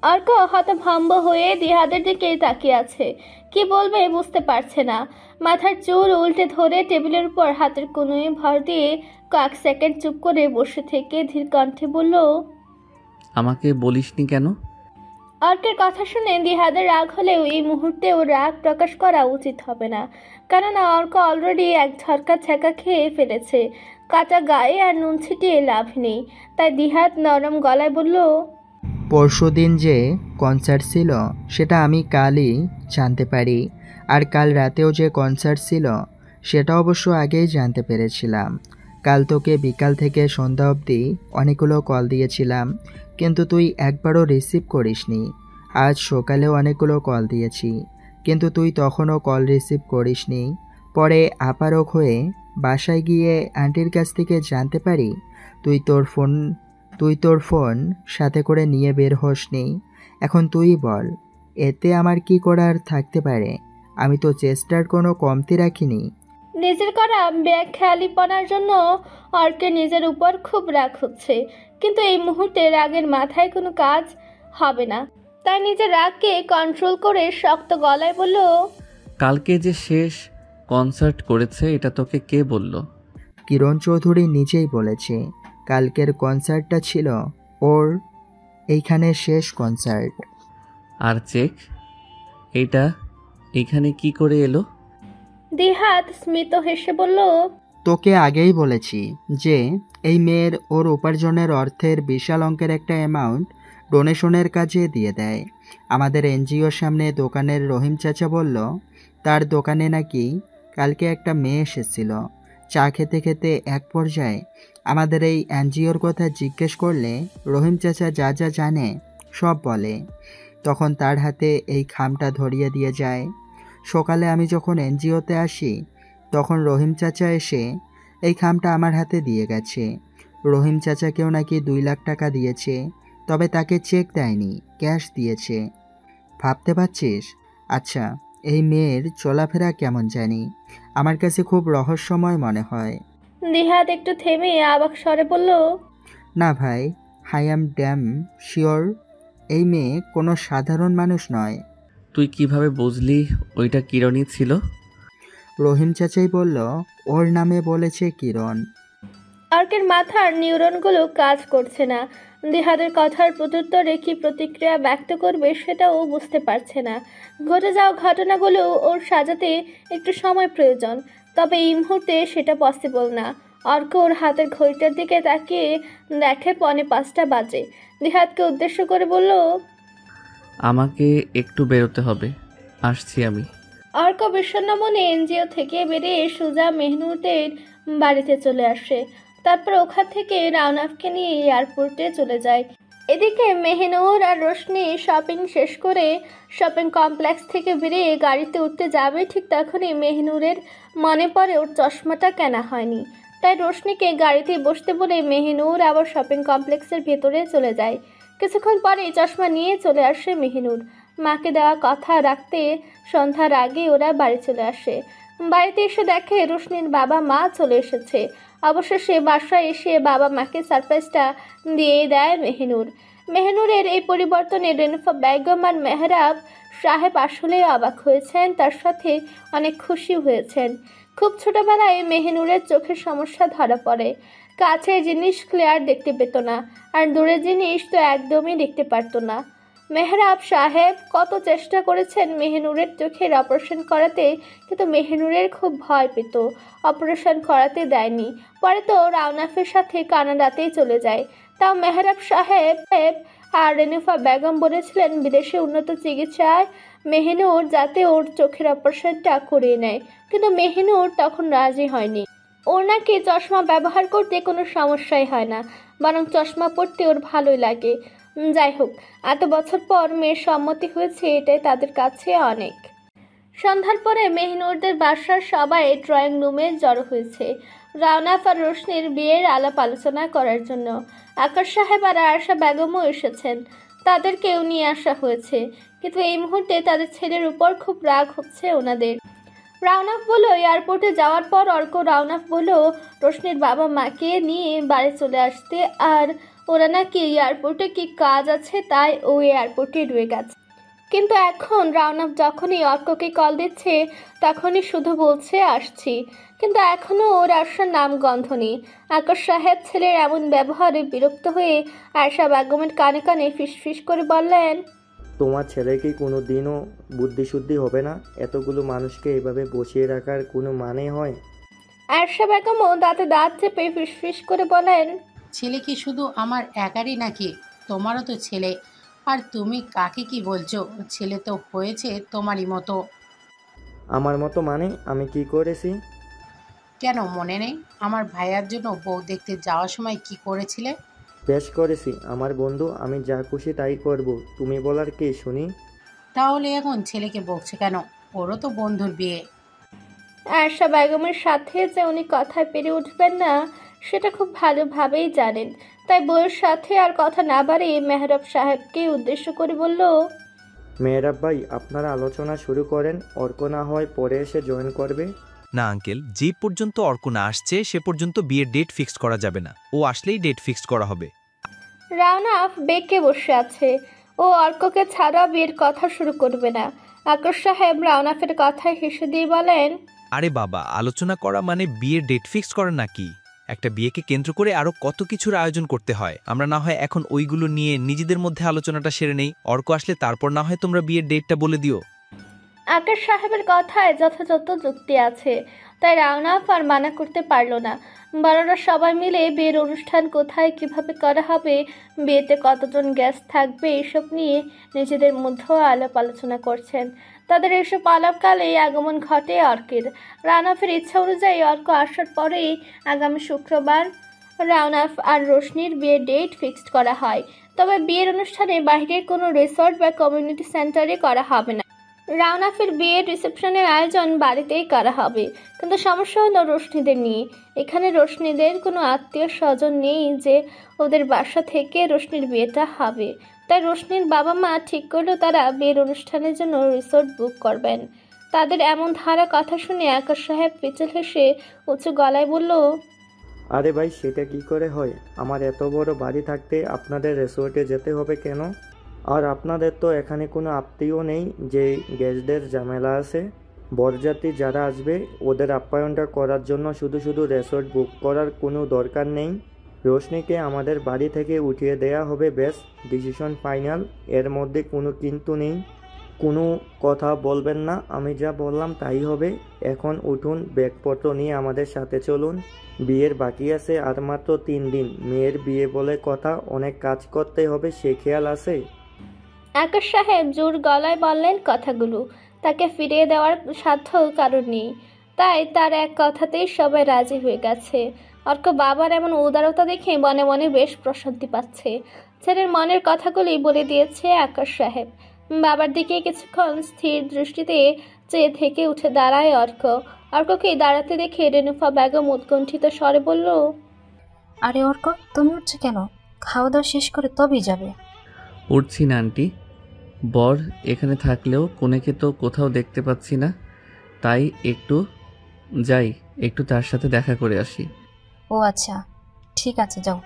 অর্ক হতভম্ব হয়ে দিহাদের দিকে তাকিয়ে আছে। কি বলবে বুঝতে পারছে না। মাথার চুল উল্টে ধরে টেবিলের উপর হাতের কনুয়ে ভর দিয়ে কয়েক সেকেন্ড চুপ করে বসে থেকে ধীর কণ্ঠে বলল, আমাকে বলিসনি কেন? অর্কের কথা শুনে দিহাদের রাগ হলেও এই মুহূর্তে ও রাগ প্রকাশ করা উচিত হবে না। কেননা অর্ক অলরেডি এক ঝটকা ছ্যাঁকা খেয়ে ফেলেছে। কাঁচা গায়ে আর নুন ছিটিয়ে লাভ নেই। তাই দিহাদ নরম গলায় বলল, পরশুদিন যে কনসার্ট ছিল সেটা আমি কালই জানতে পারি, আর কাল রাতেও যে কনসার্ট ছিল সেটা অবশ্য আগেই জানতে পেরেছিলাম। কাল তোকে বিকাল থেকে সন্ধ্যা অবধি অনেকগুলো কল দিয়েছিলাম, কিন্তু তুই একবারও রিসিভ করিসনি। আজ সকালেও অনেকগুলো কল দিয়েছি, কিন্তু তুই তখনও কল রিসিভ করিসনি। পরে আপারক হয়ে বাসায় গিয়ে আন্টির কাছ থেকে জানতে পারি তুই তোর ফোন সাথে করে নিয়ে বের হসনি। এখন তুই বল, এতে আমার কি করার থাকতে পারে? আমি তো চেষ্টার কোনো কমতি রাখিনি। নিজের করা বেখেয়ালিপনার জন্য অর্কের নিজের উপর খুব রাগ হচ্ছে, কিন্তু এই মুহূর্তে রাগের মাথায় কোনো কাজ হবে না। তাই নিজের রাগকে কন্ট্রোল করে শক্ত গলায় বলল, কালকে যে শেষ কনসার্ট করেছে, এটা তোকে কে বলল? কিরণ চৌধুরী নিজেই বলেছে কালকের কনসার্টটা ছিল ওর এইখানে শেষ কনসার্ট। আর চেক এটা এখানে কি করে এলো? দিহাত স্মিত হেসে বলল, তোকে আগেই বলেছি যে এই মেয়ের ওর উপার্জনের অর্থের বিশাল অঙ্কের একটা অ্যামাউন্ট ডোনেশনের কাজে দিয়ে দেয়। আমাদের এনজিওর সামনে দোকানের রহিম চাচা বলল তার দোকানে নাকি কালকে একটা মেয়ে এসেছিল। চা খেতে খেতে এক পর্যায়ে আমাদের এই এনজিওর কথা জিজ্ঞেস করলে রহিম চাচা যা যা জানে সব বলে। তখন তার হাতে এই খামটা ধরিয়ে দিয়ে যায়। সকালে আমি যখন এনজিওতে আসি তখন রহিম চাচা এসে এই খামটা আমার হাতে দিয়ে গেছে। রহিম চাচাকেও নাকি 2 লাখ টাকা দিয়েছে, তবে তাকে চেক দেয়নি, ক্যাশ দিয়েছে। ভাবতে পারছিস? আচ্ছা, এই মেয়ের চলাফেরা কেমন জানি আমার কাছে খুব রহস্যময় মনে হয়। দিহাত একটু থেমে অবাক স্বরে বলল, না ভাই, আই অ্যাম ড্যাম শিওর এই মেয়ে কোনো সাধারণ মানুষ নয়। তুই কিভাবে বুঝলি ওইটা কিরণই ছিল? রহিম চাচাই বলল ওর নামে বলেছে কিরণ। অর্কের মাথার নিউরনগুলো কাজ করছে না। দিহাদের কথার প্রত্যুত্তরে কি প্রতিক্রিয়া ব্যক্ত করবে সেটাও বুঝতে পারছে না। ঘটে যাওয়া ঘটনাগুলো ওর সাজাতে একটু সময় প্রয়োজন, তবে এই মুহূর্তে সেটা পসিবল না। অর্ক ওর হাতের ঘড়িটার দিকে তাকিয়ে দেখে 4:45 বাজে। দিহাদকে উদ্দেশ্য করে বলল, আমাকে একটু বেরোতে হবে, আসছি আমি। অর্ক বিষণ্ণ মনে এনজিও থেকে বেরিয়ে সোজা মেহনুরের বাড়িতে চলে আসে। তারপর ওখান থেকে রাউনাফকে নিয়ে এয়ারপোর্টে চলে যায়। এদিকে মেহনুর আর রোশনি শপিং শেষ করে শপিং কমপ্লেক্স থেকে বেরিয়ে গাড়িতে উঠতে যাবে, ঠিক তখনই মেহনুরের মনে পড়ে ওর চশমাটা কেনা হয়নি। তাই রোশনিকে গাড়িতে বসতে বলে মেহনুর আবার শপিং কমপ্লেক্সের ভেতরে চলে যায়। কিছুক্ষণ পরেই চশমা নিয়ে চলে আসে মেহনুর। মাকে দেওয়া কথা রাখতে সন্ধ্যার আগে ওরা বাড়ি চলে আসে। বাড়িতে এসে দেখে রোশনির বাবা মা চলে এসেছে। অবশেষে বাসায় এসে বাবা মাকে সারপ্রাইজটা দিয়ে দেয় মেহনুর। মেহনুরের এই পরিবর্তনে রেনুফা বেগম আর মেহরাব সাহেব আসলেই অবাক হয়েছেন, তার সাথে অনেক খুশি হয়েছেন। খুব ছোটবেলায় মেহনুরের চোখের সমস্যা ধরা পড়ে। কাছের জিনিস ক্লিয়ার দেখতে পেত না, আর দূরের জিনিস তো একদমই দেখতে পারতো না। মেহরাব সাহেব কত চেষ্টা করেছেন মেহনুরের চোখের অপারেশন করাতে, কিন্তু মেহনুরের খুব ভয় পেত, অপারেশন করাতে দেয়নি। পরে তো রাউনাফের সাথে কানাডাতেই চলে যায়। তাও মেহরাব সাহেব আর রেনুফা বেগম বলেছিলেন বিদেশে উন্নত চিকিৎসায় মেহনুর যাতে ওর চোখের অপারেশনটা করিয়ে নেয়, কিন্তু মেহনুর তখন রাজি হয়নি। ওর নাকি চশমা ব্যবহার করতে কোনো সমস্যাই হয় না, বরং চশমা পরতে ওর ভালোই লাগে। যাই হোক, এত বছর পর মেয়ের সম্মতি হয়েছে, এটাই তাদের কাছে অনেক। সন্ধ্যার পরে মেহনুরদের বাসার সবাই ড্রয়িং রুমে জড়ো হয়েছে রাউনাফ আর রোশনির বিয়ের আলাপ আলোচনা করার জন্য। আকাশ সাহেব আর আয়েশা বেগমও এসেছেন, তাদেরকেও নিয়ে আসা হয়েছে। কিন্তু এই মুহূর্তে তাদের ছেলের উপর খুব রাগ হচ্ছে ওনাদের। রাউনাফ বলল এয়ারপোর্টে যাওয়ার পর অর্ক রাউনাফ বলল রোশনির বাবা মাকে নিয়ে বাড়ি চলে আসতে, আর ওরা নাকি এয়ারপোর্টে কি কাজ আছে তাই ও এয়ারপোর্টে রয়ে গেছে। কিন্তু এখন রাউনাফ যখনই অর্ককে কল দিচ্ছে তখনই শুধু বলছে আসছি, কিন্তু এখনও ওর আসার নাম গন্ধ নেই। আকাশ সাহেব ছেলের এমন ব্যবহারে বিরক্ত হয়ে আয়েশা বেগমের কানে কানে ফিসফিস করে বললেন, তোমার ছেলে কি কোনো দিনও বুদ্ধিশুদ্ধি হবে না? এতগুলো মানুষকে এভাবে বসিয়ে রাখার কোনো মানে হয়? আয়েশা বেগমও দাঁতে দাঁত চেপে ফিসফিস করে বলেন, ছেলে কি শুধু আমার একারই নাকি? তোমারও তো ছেলে, আর তুমি কাকে কি বলছো? ছেলে তো হয়েছে তোমারই মতো। আমার মতো মানে? আমি কি করেছি? কেন মনে নেই আমার ভাইয়ার জন্য বউ দেখতে যাওয়ার সময় কি করেছিলে? বেশ করেছি আমার বন্ধু, আমি যা খুশি তাই করব, তুমি বলার কে শুনি? তাহলে এখন ছেলেকে বকছে কেন? ওরও তো বন্ধুর বিয়ে। আয়েশা বেগমের সাথে যে উনি কথায় পেরে উঠবেন না সেটা খুব ভালোভাবেই জানেন, তাই বউয়ের সাথে আর কথা না বাড়িয়ে মেহরাব সাহেবকে উদ্দেশ্য করে বলল, মেহরাব ভাই, আপনারা আলোচনা শুরু করেন, অর্ক না হয় পরে এসে জয়েন করবে। না আঙ্কেল, যে পর্যন্ত অর্ক না আসছে সে পর্যন্ত বিয়ের ডেট ফিক্সড করা যাবে না। ও আসলেই ডেট ফিক্সড করা হবে। রাউনাফ বেঁকে বসে আছে, ও অর্ককে ছাড়া বিয়ের কথা শুরু করবে না। আকাশ সাহেব রাউনাফের কথায় হেসে দিয়ে বলেন, আরে বাবা, আলোচনা করা মানে বিয়ের ডেট ফিক্স করা নাকি? একটা বিয়েকে কেন্দ্র করে আরো কত কিছুর আয়োজন করতে হয়। আমরা না হয় এখন ওইগুলো নিয়ে নিজেদের মধ্যে আলোচনাটা সেরে নেই। অর্ক আসলে তারপর না হয় তোমরা বিয়ের ডেটটা বলে দিও। আকাশ সাহেবের কথায় যথাযথ যুক্তি আছে, তাই রাওনাফ আর মানা করতে পারল না। বড়রা সবাই মিলে বিয়ের অনুষ্ঠান কোথায় কিভাবে করা হবে, বিয়েতে কতজন গেস্ট থাকবে এসব নিয়ে নিজেদের মধ্যেও আলাপ আলোচনা করছেন। তাদের এসব আলাপকালেই আগমন ঘটে অর্কের। রাওনাফের ইচ্ছা অনুযায়ী অর্ক আসার পরেই আগামী শুক্রবার রাওনাফ আর রোশনির বিয়ের ডেট ফিক্সড করা হয়। তবে বিয়ের অনুষ্ঠানে বাইরের কোনো রিসর্ট বা কমিউনিটি সেন্টারে করা হবে না। রাওনাফের বিয়ের রিসেপশনের আয়োজন বাড়িতেই করা হবে। কিন্তু সমস্যা হলো রোশনিদের নিয়ে। এখানে রোশনিদের কোনো আত্মীয় স্বজন নেই যে ওদের বাসা থেকে রোশনির বিয়েটা হবে। তাই রোশনির বাবা মা ঠিক করলো তারা বিয়ের অনুষ্ঠানের জন্য রিসোর্ট বুক করবেন। তাদের এমন ধারা কথা শুনে আকাশ সাহেব পিছল হেসে উঁচু গলায় বলল, আরে ভাই, সেটা কি করে হয়? আমার এত বড় বাড়ি থাকতে আপনাদের রিসোর্টে যেতে হবে কেন? আর আপনাদের তো এখানে কোনো আত্মীয় নেই যে গেস্টদের ঝামেলা আছে। বরযাত্রী যারা আসবে ওদের আপ্যায়নটা করার জন্য শুধু শুধু রিসোর্ট বুক করার কোনো দরকার নেই। রোশনিকে আমাদের বাড়ি থেকে উঠিয়ে দেয়া হবে, ব্যাস, ডিসিশন ফাইনাল। এর মধ্যে কোনো কিন্তু নেই। কোনো কথা বলবেন না, আমি যা বললাম তাই হবে। এখন উঠুন, ব্যাগপত্র নিয়ে আমাদের সাথে চলুন। বিয়ের বাকি আছে আর মাত্র 3 দিন। মেয়ের বিয়ে বলে কথা, অনেক কাজ করতে হবে, সে খেয়াল আছে? আকাশ সাহেব জোর গলায় বললেন কথাগুলো। তাকে ফিরিয়ে দেওয়ার সাধ্য কারণ নেই, তাই তার এক কথাতেই সবাই রাজি হয়ে গেছে। অর্ক বাবার এমন উদারতা দেখে মনে মনে বেশ প্রশান্তি পাচ্ছে। ছেলের মনের কথাগুলি বলে দিয়েছে আকাশ সাহেব। বাবার দিকে কিছুক্ষণ স্থির দৃষ্টিতে চেয়ে থেকে উঠে দাঁড়ায় অর্ক। অর্ককে দাঁড়াতে দেখে রেনুফা বেগম উৎকণ্ঠিত স্বরে বলল, আরে অর্ক, তুমি উঠছো কেন? খাওয়া দাওয়া শেষ করে তবেই যাবে। উঠছি না আন্টি। বর এখানে থাকলেও কনেকে তো কোথাও দেখতে পাচ্ছি না, তাই একটু যাই, একটু তার সাথে দেখা করে আসি। ও আচ্ছা, ঠিক আছে, যাও।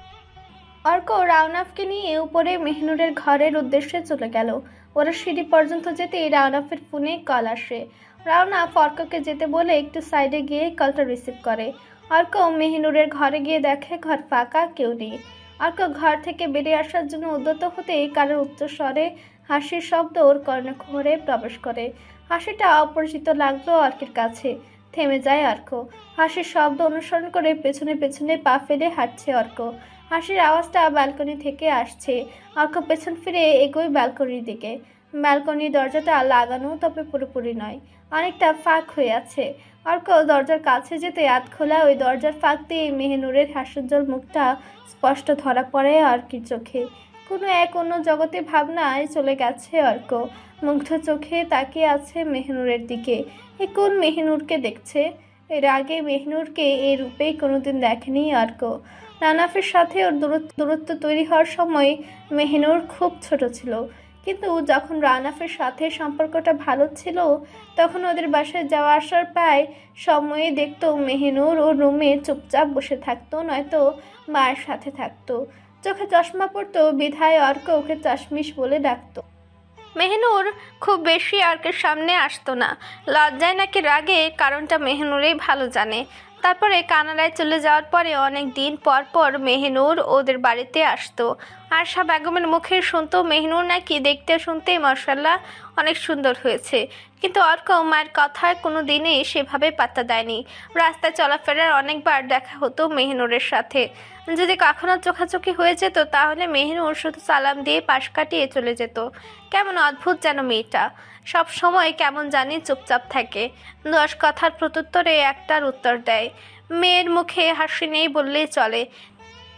অর্ক রাওনাফকে নিয়ে উপরে মেহনুরের ঘরের উদ্দেশ্যে চলে গেল। ওরা সিঁড়ি পর্যন্ত যেতেই রাওনাফের ফোনে কল আসে। রাওনাফ অর্ককে যেতে বলে একটু সাইডে গিয়ে কলটা রিসিভ করে। অর্ক মেহনুরের ঘরে গিয়ে দেখে ঘর ফাঁকা, কেউ নেই। অর্ক ঘর থেকে বেরিয়ে আসার জন্য উদ্যত হতেই কারোর উচ্চস্বরে হাসির শব্দ ওর কর্ণকুহরে প্রবেশ করে। হাসিটা অপরিচিত লাগলো অর্কের কাছে। থেমে যায় অর্ক। হাসির শব্দ অনুসরণ করে পেছনে পেছনে পা ফেলে হাঁটছে অর্ক। হাসির আওয়াজটা ব্যালকনি থেকে আসছে। অর্ক পেছন ফিরে এগোয় ব্যালকনির দিকে। ব্যালকনির দরজাটা লাগানো, তবে পুরোপুরি নয়, অনেকটা ফাঁক হয়ে আছে। অর্ক দরজার কাছে যেতে আধ খোলা ওই দরজার ফাঁক দিয়ে মেহনুরের হাস্যোজ্জ্বল মুখটা স্পষ্ট ধরা পড়ে অর্কের চোখে। কোনো এক অন্য জগতে ভাবনায় চলে গেছে অর্ক। মুগ্ধ চোখে তাকিয়ে আছে মেহনুরের দিকে। এ কোন মেহনুরকে দেখছে? এর আগে মেহনুরকে এই রূপেই কোনোদিন দেখেনি অর্ক। রানাফের সাথে ওর দূরত্ব তৈরি হওয়ার সময় মেহনুর খুব ছোট ছিল, কিন্তু যখন রানাফের সাথে সম্পর্কটা ভালো ছিল তখন ওদের বাসায় যাওয়া আসার প্রায় সময়ে দেখতো মেহনুর ওর রুমে চুপচাপ বসে থাকতো, নয়তো মায়ের সাথে থাকতো। চোখে চশমা পরতো বিধায় অর্ক ওকে চশমিশ বলে ডাকতো। মেহনুর খুব বেশি অর্কের সামনে আসতো না, লজ্জায় নাকি রাগে, কারণটা মেহনুরেই ভালো জানে। তারপরে কানাডায় চলে যাওয়ার পরে অনেক দিন পর পর মেহনুর ওদের বাড়িতে আসতো। আরশা বেগমের মুখে শুনতো মেহনুর নাকি দেখতে শুনতে মাশাআল্লাহ অনেক সুন্দর হয়েছে, কিন্তু অর্ক মায়ের কথায় কোনো দিনই সেভাবে পাত্তা দেয়নি। রাস্তায় চলাফেরার অনেকবার দেখা হতো মেহনুরের সাথে। যদি কখনো চোখাচোখি হয়ে যেত তাহলে মেহনুর শুধু সালাম দিয়ে পাশ কাটিয়ে চলে যেত। কেমন অদ্ভুত যেন মেয়েটা, সব সময় কেমন জানি চুপচাপ থাকে, 10 কথার প্রত্যুত্তরে একটার উত্তর দেয়। মেয়ের মুখে হাসি নেই বললেই চলে,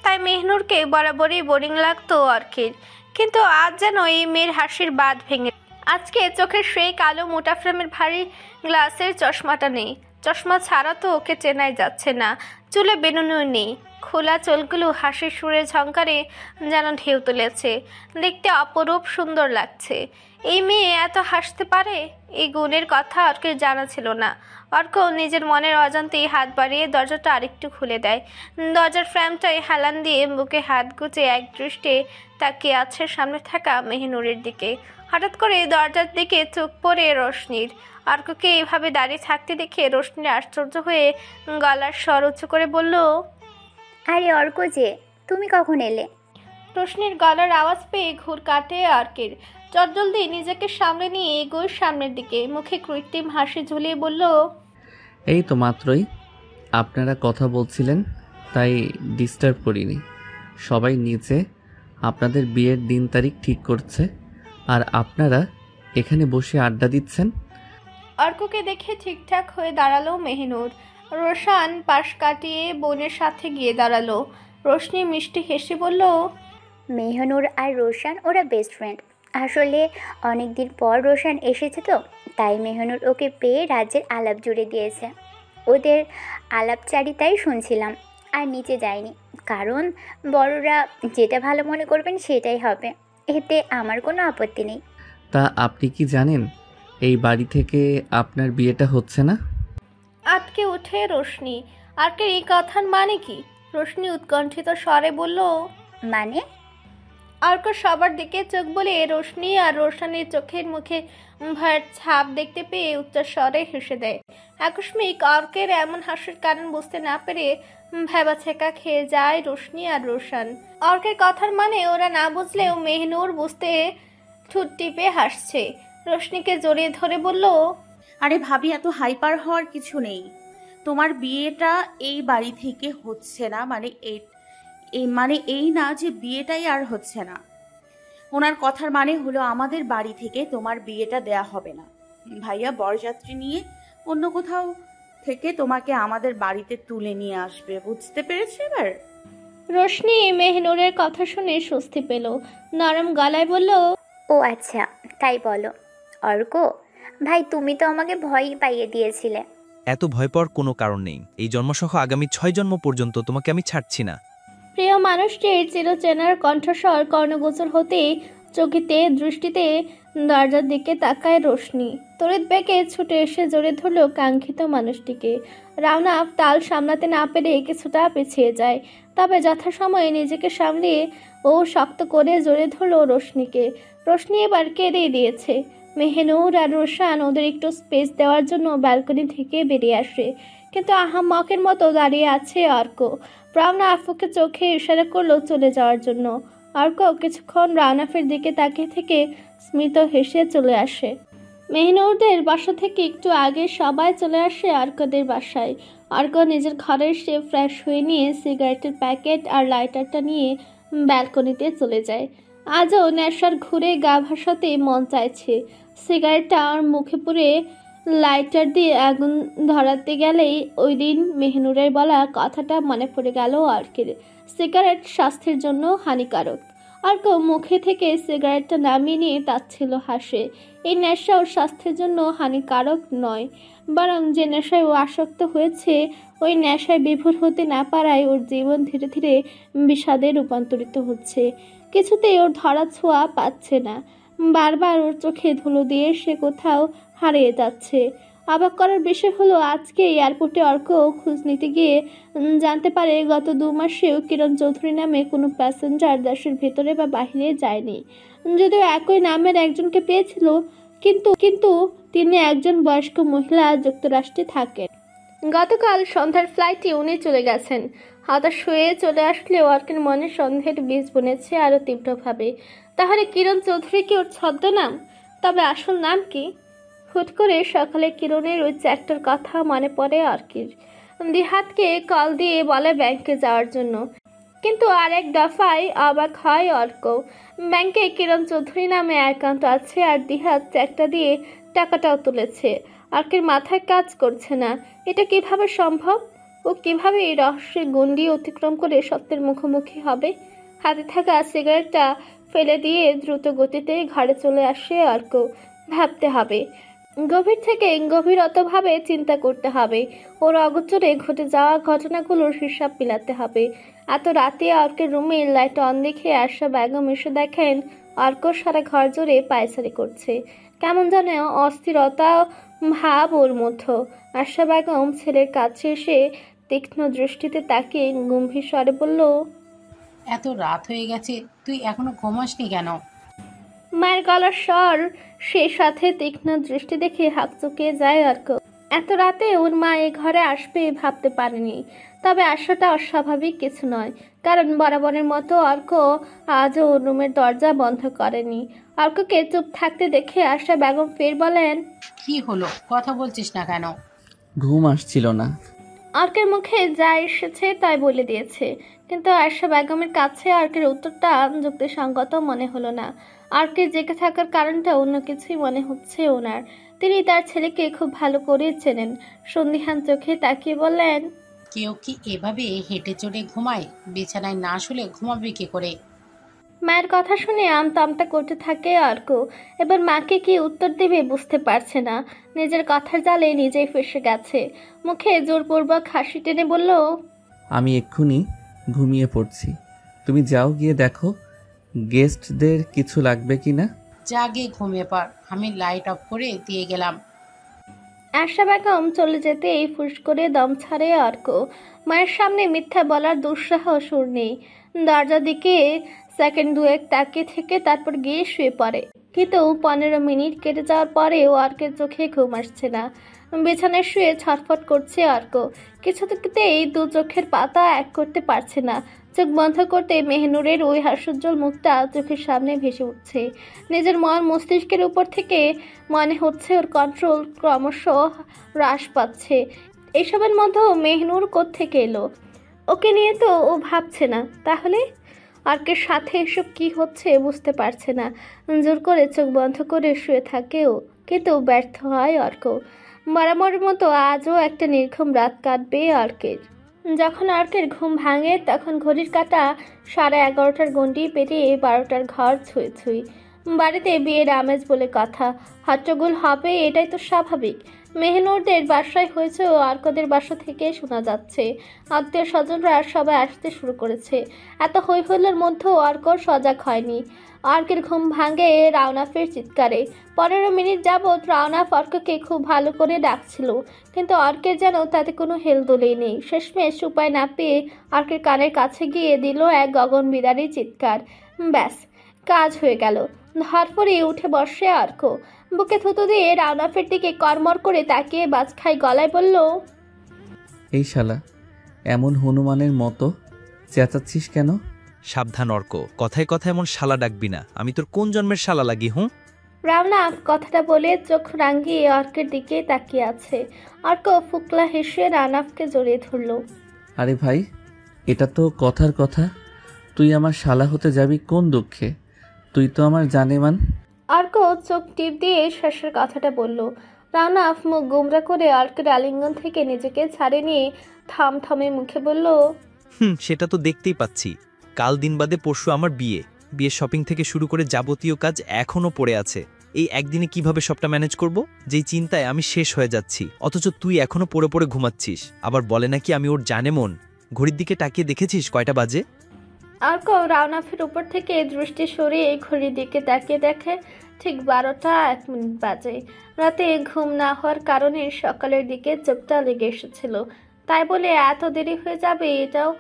তাই মেহনুরকে বরাবরই বোরিং লাগতো অর্কের। কিন্তু আজ যেন এই মেয়ের হাসির বাঁধ ভেঙে। আজকে চোখের সেই কালো মোটা ফ্রেমের ভারী গ্লাসের চশমাটা নেই। চশমা ছাড়া তো ওকে চেনাই যাচ্ছে না। চুলে বেনুনিও নেই। খোলা চুলগুলো হাসির সুরে ঝংকারে যেন ঢেউ তুলেছে। দেখতে অপরূপ সুন্দর লাগছে। এই মেয়ে এত হাসতে পারে, এই গুণের কথা অর্কের জানা ছিল না। অর্ক নিজের মনের অজান্তেই হাত বাড়িয়ে দরজাটা আরেকটু খুলে দেয়। দরজার ফ্রেমটায় হেলান দিয়ে বুকে হাত গুজে এক দৃষ্টে তাকিয়ে আছে সামনে থাকা মেহনুরের দিকে। হঠাৎ করে দরজার দিকে চোখ পড়ে রোশনির। অর্ককে এইভাবে দাঁড়িয়ে থাকতে দেখে রোশনি আশ্চর্য হয়ে গলার স্বর উঁচু করে বলল, আরে অর্ক যে, তুমি কখন এলে? রোশনির গলার আওয়াজ পেয়ে ঘুর কাটে অর্কের। চটজলদি নিজেকে সামলে নিয়ে এগোয় সামনের দিকে, মুখে কৃত্রিম হাসি ঝুলিয়ে বলল, এই তো মাত্রই আপনারা কথা বলছিলেন, তাই ডিস্টার্ব করিনি। সবাই নিচে আপনাদের বিয়ের দিন তারিখ ঠিক করছে, আর আপনারা এখানে বসে আড্ডা দিচ্ছেন। অর্ককে দেখে ঠিকঠাক হয়ে দাঁড়ালো মেহনুর। রোশান পাশ কাটিয়ে বোনের সাথে গিয়ে দাঁড়ালো। রোশনি মিষ্টি হেসে বলল, মেহনুর আর রোশান ওরা বেস্ট ফ্রেন্ড। আসলে অনেক দিন পর রোশান এসেছে তো, তাই মেহনুর ওকে পেয়ে রাজ্যের আলাপ জুড়ে দিয়েছে। ওদের আলাপচারিতাই শুনছিলাম, আর নিচে যাইনি, কারণ বড়রা যেটা ভালো মনে করবেন সেটাই হবে, এতে আমার কোনো আপত্তি নেই। তা আপনি কি জানেন এই বাড়ি থেকে আপনার বিয়েটা হচ্ছে না? আটকে উঠে রোশনি। আরকের এই কথার মানে কি? রোশনি উৎকণ্ঠিত স্বরে বলল, মানে? অর্ক সবার দিকে চোখ বলে রোশনি আর রোশনের চোখের মুখে ভয়ের ছাপ দেখতে পেয়ে উচ্চ স্বরে হেসে দেয়। আকস্মিক অর্কের এমন হাসির কারণ বুঝতে না পেরে ভেবা ছেঁকা খেয়ে যায় রোশনি আর রোশন। অর্কের কথার মানে ওরা না বুঝলেও মেহনুর বুঝতে ঠোঁট টিপে হাসছে। রোশনিকে জড়িয়ে ধরে বলল, আরে ভাবি, এত হাইপার হওয়ার কিছু নেই। তোমার বিয়েটা এই বাড়ি থেকে হচ্ছে না মানে এই না যে বিয়েটাই আর হচ্ছে না। ওনার কথার মানে হলো আমাদের বাড়ি থেকে তোমার বিয়েটা দেয়া হবে না। ভাইয়া বরযাত্রী নিয়ে অন্য কোথাও থেকে তোমাকে আমাদের বাড়িতে তুলে নিয়ে আসবে, বুঝতে পেরেছো এবার? রোশনি মেহনুরের কথা শুনে স্বস্তি পেল। নরম গলায় বলল, ও আচ্ছা, তাই বলো। অর্ক ভাই, তুমি তো আমাকে ভয়ই পাইয়ে দিয়েছিলে। এত ভয় পাওয়ার কোনো কারণ নেই। এই জন্মসহ আগামী 6 জন্ম পর্যন্ত তোমাকে আমি ছাড়ছি না। প্রিয় মানুষটির চিরচেনার কণ্ঠস্বর কর্ণগোচর হতে চকিতে দৃষ্টিতে দরজার দিকে তাকায় রোশনি। তড়িৎ বেগে ছুটে এসে জড়িয়ে ধরল কাঙ্ক্ষিত মানুষটিকে। রাওনা তাল সামলাতে না পেরে কিছুটা পিছিয়ে যায়, তবে যথাসময়ে নিজেকে সামলিয়ে ও শক্ত করে জড়িয়ে ধরল রোশনিকে। রোশনি এবার কেঁদেই দিয়েছে। মেহনুর আর রোশান ওদের একটু স্পেস দেওয়ার জন্য ব্যালকনি থেকে বেরিয়ে আসে, কিন্তু আহাম্মকের মতো দাঁড়িয়ে আছে অর্ক। রাওনা আফুকে চোখে ইশারা করলো চলে যাওয়ার জন্য। অর্ক কিছুক্ষণ রাওনাফের দিকে তাকিয়ে থেকে স্মিত হেসে চলে আসে। মেহনুরদের বাসা থেকে একটু আগে সবাই চলে আসে অর্কদের বাসায়। অর্ক নিজের ঘরে এসে ফ্রেশ হয়ে নিয়ে সিগারেটের প্যাকেট আর লাইটারটা নিয়ে ব্যালকনিতে চলে যায়। আজও নেশার ঘুরে গা ভাসাতে মন চাইছে। সিগারেটটা আর মুখে পুরে লাইটার দিয়ে আগুন ধরাতে গেলেই ওই দিন মেহনুরের বলা কথাটা মনে পড়ে গেল অর্কের। সিগারেট স্বাস্থ্যের জন্য হানিকারক। অর্ক মুখে থেকে সিগারেটটা নামিয়ে নিয়ে তাচ্ছিল হাসে। এই নেশা ওর স্বাস্থ্যের জন্য হানিকারক নয়, বরং যে নেশায় ও আসক্ত হয়েছে ওই নেশায় বিভোর হতে না পারায় ওর জীবন ধীরে ধীরে বিষাদে রূপান্তরিত হচ্ছে। কিছুতেই ওর ধরা ছোঁয়া পাচ্ছে না। বারবার ওর চোখে ধুলো দিয়ে সে কোথাও হারিয়ে যাচ্ছে। অবাক করার বিষয় হলো আজকে এয়ারপোর্টে অর্ক খোঁজ নিতে গিয়ে জানতে পারে গত 2 মাসেও কিরণ চৌধুরী নামে কোনো প্যাসেঞ্জার দেশের ভেতরে বা বাহিরে যায়নি। যদিও একই নামের একজনকে পেয়েছিল, কিন্তু তিনি একজন বয়স্ক মহিলা যুক্তরাষ্ট্রে থাকেন। গতকাল সন্ধ্যার ফ্লাইটে উনি চলে গেছেন। হতাশ হয়ে চলে আসলেও অর্কের মনে সন্দেহের বীজ বুনেছে আরও তীব্রভাবে। তাহলে কিরণ চৌধুরী কি ওর ছদ্মনাম? তবে আসল নাম কি? হুট করে সকালে কিরণের ওই চ্যাটটার কথা মনে পড়ে অর্কের। দিহাতকে কল দিয়ে বলে ব্যাংকে যাওয়ার জন্য, কিন্তু আরেক দফায় অবাক হয় অর্ক। ব্যাংকে কিরণ চৌধুরী নামে অ্যাকাউন্ট আছে আর দিহাত চ্যাটটা দিয়ে টাকাটাও তুলেছে। অর্কের মাথায় কাজ করছে না, এটা কিভাবে সম্ভব? ও কিভাবে এই রহস্যের গণ্ডি অতিক্রম করে সত্যের মুখোমুখি হবে? হাতে থাকা সিগারেটটা ফেলে দিয়ে দ্রুত গতিতে ঘরে চলে আসে অর্ক। ভাবতে হবে, গভীর থেকে গভীরতভাবে চিন্তা করতে হবে। ওর অগোচরে ঘটে যাওয়া ঘটনাগুলোর হিসাব মিলাতে হবে। এত রাতে অর্কের রুমে লাইট অন দেখে আশা বেগম এসে দেখেন অর্ক সারা ঘর জুড়ে পায়চারি করছে। কেমন যেন অস্থিরতা ভাব ওর মধ্যে। আশা বেগম ছেলের কাছে এসে তীক্ষ্ণ দৃষ্টিতে তাকিয়ে গম্ভীর স্বরে বলল, এত রাত হয়ে গেছে, তুই এখনো ঘুমাসনি কেন? মায়ের গলার স্বর, সে সাথে তীক্ষ্ণ দৃষ্টি দেখে হাঁক চুকিয়ে যায় অর্ক। এত রাতে ওর মা এ ঘরে আসবে ভাবতে পারেনি, তবে আসাটা অস্বাভাবিক কিছু নয়, কারণ বরাবরের মতো অর্ক আজও ওর রুমের দরজা বন্ধ করেনি। অর্ককে চুপ থাকতে দেখে আশা বেগম ফের বলেন, কি হলো, কথা বলছিস না কেন? ঘুম আসছিল না। অর্কের মুখে যা এসেছে তাই বলে দিয়েছে, কিন্তু আশা বেগমের কাছে অর্কের উত্তরটা যুক্তিসঙ্গত মনে হলো না। অর্কের জেগে থাকার কারণটা অন্য কিছুই মনে হচ্ছে ওনার। তিনি তার ছেলেকে খুব ভালো করে চেনেন। সন্দিহান চোখে তাকিয়ে বললেন, কেউ কি এভাবে হেঁটে চড়ে ঘুমায়? বিছানায় না শুলে ঘুমাবে কি করে? মায়ের কথা শুনে আমতা আমতা করতে থাকে অর্ক। এবার মাকে কি উত্তর দেবে বুঝতে পারছে না। নিজের কথার জালে নিজেই ফেসে গেছে। মুখে জোরপূর্বক হাসি টেনে বলল, আমি এক্ষুনি ঘুমিয়ে পড়ছি, তুমি যাও গিয়ে দেখো গেস্টদের কিছু লাগবে কি না। জাগে ঘুমিয়ে পড়, আমি লাইট অফ করে দিয়ে গেলাম। আশা বেগম চলে যেতেই ফুস করে দম ছাড়ে অর্ক। মায়ের সামনে মিথ্যা বলার দুঃসাহস ওর নেই। দরজার দিকে সেকেন্ড দুয়েক তাকিয়ে থেকে তারপর গিয়ে শুয়ে পড়ে। কিন্তু 15 মিনিট কেটে যাওয়ার পরেও অর্কের চোখে ঘুম আসছে না। বিছানায় শুয়ে ছটফট করছে অর্ক। কিছুতেই দু চোখের পাতা এক করতে পারছে না। চোখ বন্ধ করতে মেহনুরের ওই হাস্যোজ্জ্বল মুখটা চোখের সামনে ভেসে উঠছে। নিজের মন মস্তিষ্কের উপর থেকে মনে হচ্ছে ওর কন্ট্রোল ক্রমশ হ্রাস পাচ্ছে। এসবের মধ্যেও মেহনুর কোত্থেকে এলো? ওকে নিয়ে তো ও ভাবছে না, তাহলে অর্কের সাথে এসব কি হচ্ছে বুঝতে পারছে না। জোর করে চোখ বন্ধ করে শুয়ে থাকেও, কিন্তু ব্যর্থ হয় অর্ক। বরাবরের মতো আজও একটা নির্ঘুম রাত কাটবে অর্কের। যখন অর্কের ঘুম ভাঙে তখন ঘড়ির কাঁটা 11:30টার গণ্ডি পেরিয়ে 12টার ঘর ছুঁই ছুঁই। বাড়িতে বিয়ের আমেজ বলে কথা, হট্টগোল হবে, এটাই তো স্বাভাবিক। মেহনুরদের বাসায় হয়েছে ও অর্কদের বাসা থেকে শোনা যাচ্ছে। আত্মীয় স্বজনরা সবাই আসতে শুরু করেছে। এত হই হল্লোর মধ্যেও অর্ক সজাগ হয়নি। অর্কের ঘুম ভাঙে রাওনাফের চিৎকারে। 15 মিনিট যাবৎ রাওনাফ অর্ককে খুব ভালো করে ডাকছিল, কিন্তু অর্কের যেন তাতে কোনো হেলদোলেই নেই। শেষমেশ উপায় না পেয়ে অর্কের কানের কাছে গিয়ে দিল এক গগনবিদারী চিৎকার। ব্যাস, কাজ হয়ে গেল। ধরফরে উঠে বসে অর্ক। বুকে থুতু দিয়ে রাওনাফের দিকে কড়মড় করে তাকিয়ে বাজখাই গলায় বলল, এই শালা, এমন হনুমানের মতো চেঁচাচ্ছিস কেন? সাবধান অর্ক, কথায় কথায় এমন শালা ডাকবি না। আমি তোর কোন জন্মের শালা লাগি? রাওনাফ কথাটা বলে চোখ রাঙিয়ে অর্কের দিকে তাকিয়ে আছে। অর্ক ফুকলা হেসে রাওনাফকে জড়িয়ে ধরল। আরে ভাই, এটা তো কথার কথা। তুই আমার শালা হতে যাবি কোন দুঃখে? তুই তো আমার জানেমান। অর্ক চোখ টিপ দিয়ে শেষের কথাটা বলল। রাওনাফ মুখ গোমরা করে অর্কের আলিঙ্গন থেকে নিজেকে ছাড়িয়ে নিয়ে থমথমে মুখে বলল, সেটা তো দেখতেই পাচ্ছি। কাল দিন বাদে পরশু আমার বিয়ে শপিং থেকে শুরু করে যাবতীয় কাজ এখনো পড়ে আছে। এই একদিনে কিভাবে সবটা ম্যানেজ করব, যেই চিন্তায় আমি শেষ হয়ে যাচ্ছি। অথচ তুই এখনো পড়ে পড়ে ঘুমাচ্ছিস। আবার বলে নাকি আমি ওর জানে মন। ঘড়ির দিকে তাকিয়ে দেখেছিস কয়টা বাজে? অর্ক রাওনাফের উপর থেকে দৃষ্টি সরিয়ে ঘড়ির দিকে তাকিয়ে দেখে ঠিক 12:01 বাজে। রাতে ঘুম না হওয়ার কারণে সকালের দিকে চোখটা লেগে এসেছিল, তাই বলে এত দেরি হয়ে যাবে এটাও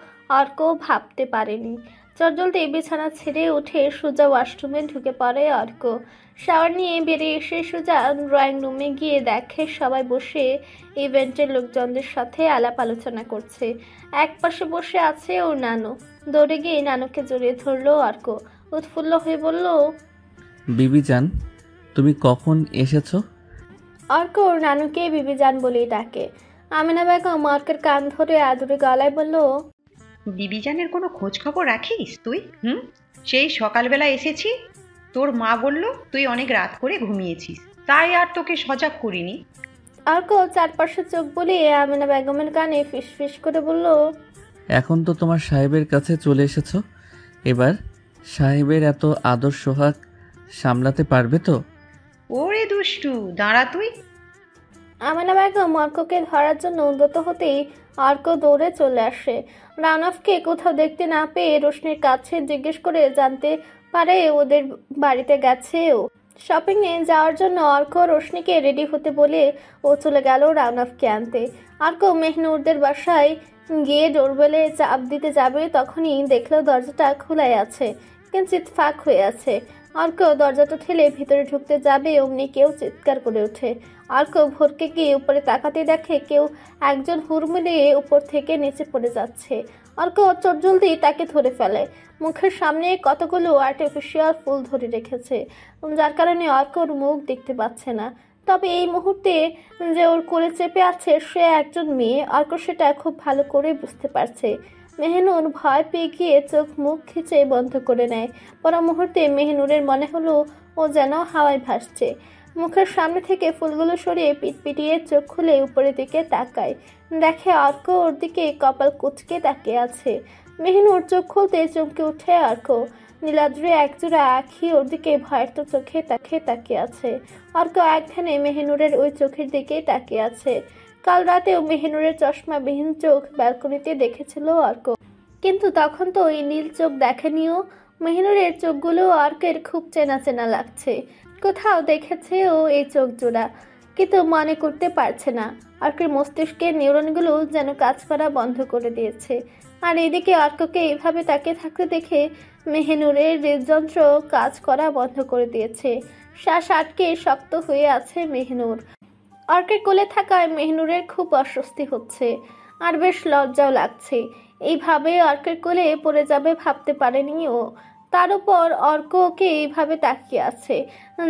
অর্ক ভাবতে পারেনি। চটজলদি বিছানা ছেড়ে উঠে সোজা ওয়াশরুমে ঢুকে পড়ে অর্ক। শাওয়ার নিয়ে বেরিয়ে এসে সোজা ড্রয়িং রুমে গিয়ে দেখে সবাই বসে ইভেন্টের লোকজনদের সাথে আলাপ আলোচনা করছে। এক পাশে বসে আছে ওর নানু। দৌড়ে গিয়ে নানুকে জড়িয়ে ধরলো অর্ক। উৎফুল্ল হয়ে বলল, বিবি জান, তুমি কখন এসেছো? অর্ক ওর নানুকে বিবি জান বলেই ডাকে। আমিনা বেগম অর্কের কান ধরে আদুরে গলায় বলল, বিবিজানের কোনো খোঁজ খবর রাখিস তুই? সেই সকালবেলা এসেছি, তোর মা বলল তুই অনেক রাত করে ঘুমিয়েছিস, তাই আর তোকে সজাগ করিনি। অর্ক চারপাশে চোখ বুলিয়ে আমিনা বেগমের কানে ফিসফিস করে বলল, এখন তো তোমার সাহেবের কাছে চলে এসেছো, এবার সাহেবের এত আদর সোহাগ সামলাতে পারবে তো? ওরে দুষ্টু, দাঁড়া তুই। আমিনা বেগম অর্ককে ধরার জন্য উদ্যত হতেই অর্ক দৌড়ে চলে আসে। রাওনাফকে কোথাও দেখতে না পেয়ে রোশনির কাছে জিজ্ঞেস করে জানতে পারে ওদের বাড়িতে গেছে ও। শপিংয়ে যাওয়ার জন্য অর্ক রোশনিকে রেডি হতে বলে ও চলে গেল রাওনাফকে আনতে। অর্ক মেহনুরদের বাসায় গিয়ে ডোরবেলে চাপ দিতে যাবে, তখনই দেখলো দরজাটা খোলাই আছে। কিঞ্চিত ফাঁক হয়ে আছে। অর্ক দরজাটা ঠেলে ভিতরে ঢুকতে যাবে অমনি কেউ চিৎকার করে ওঠে। অর্ক ভরকে গিয়ে উপরে তাকাতে দেখে কেউ একজন হুড়মুড়ে উপর থেকে নিচে পড়ে যাচ্ছে। অর্ক চটজলদি তাকে ধরে ফেলে। মুখের সামনে কতগুলো আর্টিফিশিয়াল ফুল ধরে রেখেছে, যার কারণে অর্কর মুখ দেখতে পাচ্ছে না। তবে এই মুহূর্তে যে ওর কোলে চেপে আছে সে একজন মেয়ে, অর্ক সেটা খুব ভালো করে বুঝতে পারছে। মেহনুর ভয় পেয়ে গিয়ে চোখ মুখ খিচে বন্ধ করে নেয়। পর মুহূর্তে মেহনুরের মনে হলো ও যেন হাওয়ায় ভাসছে। মুখের সামনে থেকে ফুলগুলো সরিয়ে পিটপিটিয়ে চোখ খুলে উপরের দিকে তাকায়, দেখে অর্ক ওর দিকে কপাল কুঁচকে তাকিয়ে আছে। মেহনুর চোখ খুলতে চমকে উঠে অর্ক। নীলাদ্রি একজোড়া আঁখি ওর দিকে ভয়ের তো চোখে তাকিয়ে আছে। অর্ক এক ধ্যানে মেহনুরের ওই চোখের দিকে তাকিয়ে আছে। কাল রাতেও মেহনুরের চশমাবিহীন চোখ ব্যালকনিতে দেখেছিল অর্ক, কিন্তু তখন তো ওই নীল চোখ দেখেনিও। মেহনুরের চোখগুলো অর্কের খুব চেনা চেনা লাগছে। কোথাও দেখেছে ও এই চোখ জোড়া, কিন্তু মনে করতে পারছে না। অর্কের মস্তিষ্কের নিউরনগুলো যেন কাজ করা বন্ধ করে দিয়েছে। আর এদিকে অর্ককে এইভাবে তাকিয়ে থাকতে দেখে মেহনুরের হৃদযন্ত্র কাজ করা বন্ধ করে দিয়েছে। শ্বাস আটকে শক্ত হয়ে আছে মেহনুর। অর্কের কোলে থাকায় মেহনুরের খুব অস্বস্তি হচ্ছে, আর বেশ লজ্জাও লাগছে। এইভাবে অর্কের কোলে পড়ে যাবে ভাবতে পারেনি ও। তার উপর অর্ক ওকে এইভাবে তাকিয়ে আছে,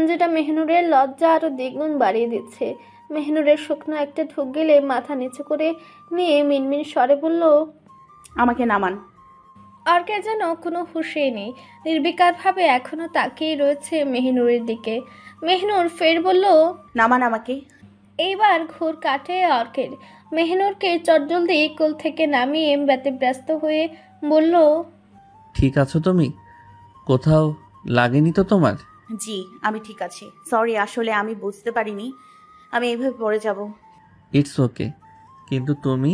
যেটা মেহনুরের লজ্জা আরো দ্বিগুণ বাড়িয়ে দিচ্ছে। মেহনুরের শুকনো একটা ঢুক গেলে মাথা নিচু করে নিয়ে মিনমিন স্বরে বলল, আমাকে নামান। অর্কের যেন কোনো হুঁশই নেই, নির্বিকারভাবে এখনো তাকিয়ে রয়েছে মেহনুরের দিকে। মেহনুর ফের বলল, নামান আমাকে। এইবার ঘুর কাটে অর্কের। মেহনুরকে চটজলদি কোল থেকে নামিয়ে ব্যতিব্যস্ত হয়ে বলল, ঠিক আছো তুমি? কোথাও লাগেনি তো তোমার? জি আমি ঠিক আছি, সরি আসলে আমি বুঝতে পারিনি আমি এইভাবে পড়ে যাব। ইটস ওকে, কিন্তু তুমি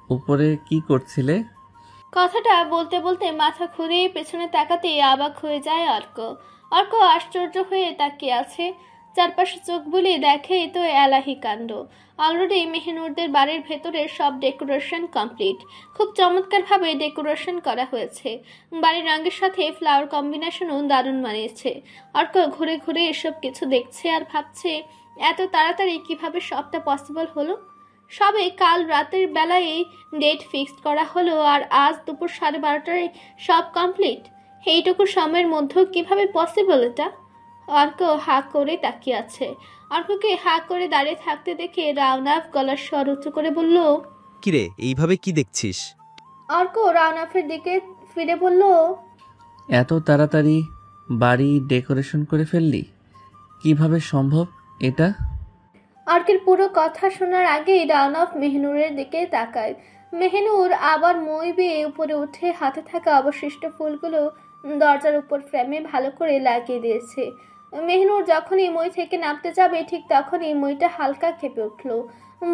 উপরে কি করছিলে? কথাটা বলতে বলতে মাথা ঘুরিয়ে পেছনে তাকাতে অবাক হয়ে যায় অর্ক। অর্ক আশ্চর্য হয়ে তাকিয়ে আছে। চারপাশে চোখ বুলিয়ে দেখে তো এলাহি কাণ্ড। অলরেডি মেহনুরদের বাড়ির ভেতরে সব ডেকোরেশন কমপ্লিট। খুব চমৎকারভাবে ডেকোরেশন করা হয়েছে। বাড়ির রঙের সাথে ফ্লাওয়ার কম্বিনেশনও দারুণ মানিয়েছে। অর্ক ঘুরে ঘুরে এসব কিছু দেখছে আর ভাবছে এত তাড়াতাড়ি কিভাবে সবটা পসিবল হলো। সবে কাল রাতের বেলায় ডেট ফিক্সড করা হলো আর আজ দুপুর 12:30টায় সব কমপ্লিট। এইটুকু সময়ের মধ্যেও কিভাবে পসিবল এটা? অর্ক হা করে তাকিয়ে আছে। অর্ককে হা করে দাঁড়িয়ে থাকতে দেখে রাওনাফ গলার স্বর উঁচু করে বলল, কিরে এইভাবে কি দেখছিস? অর্ক রাওনাফের দিকে ফিরে বলল, এত তাড়াতাড়ি বাড়ি ডেকোরেশন করে ফেললি, কিভাবে সম্ভব এটা? অর্কের পুরো কথা শোনার আগেই রাওনাফ মেহনুরের দিকে তাকায়। মেহনুর আবার মই বেয়ে উপরে উঠে হাতে থাকা অবশিষ্ট ফুলগুলো দরজার উপর ফ্রেমে ভালো করে লাগিয়ে দিয়েছে। মেহনুর যখনই মই থেকে নামতে যাবে ঠিক তখনই মইটা হালকা কেঁপে উঠল।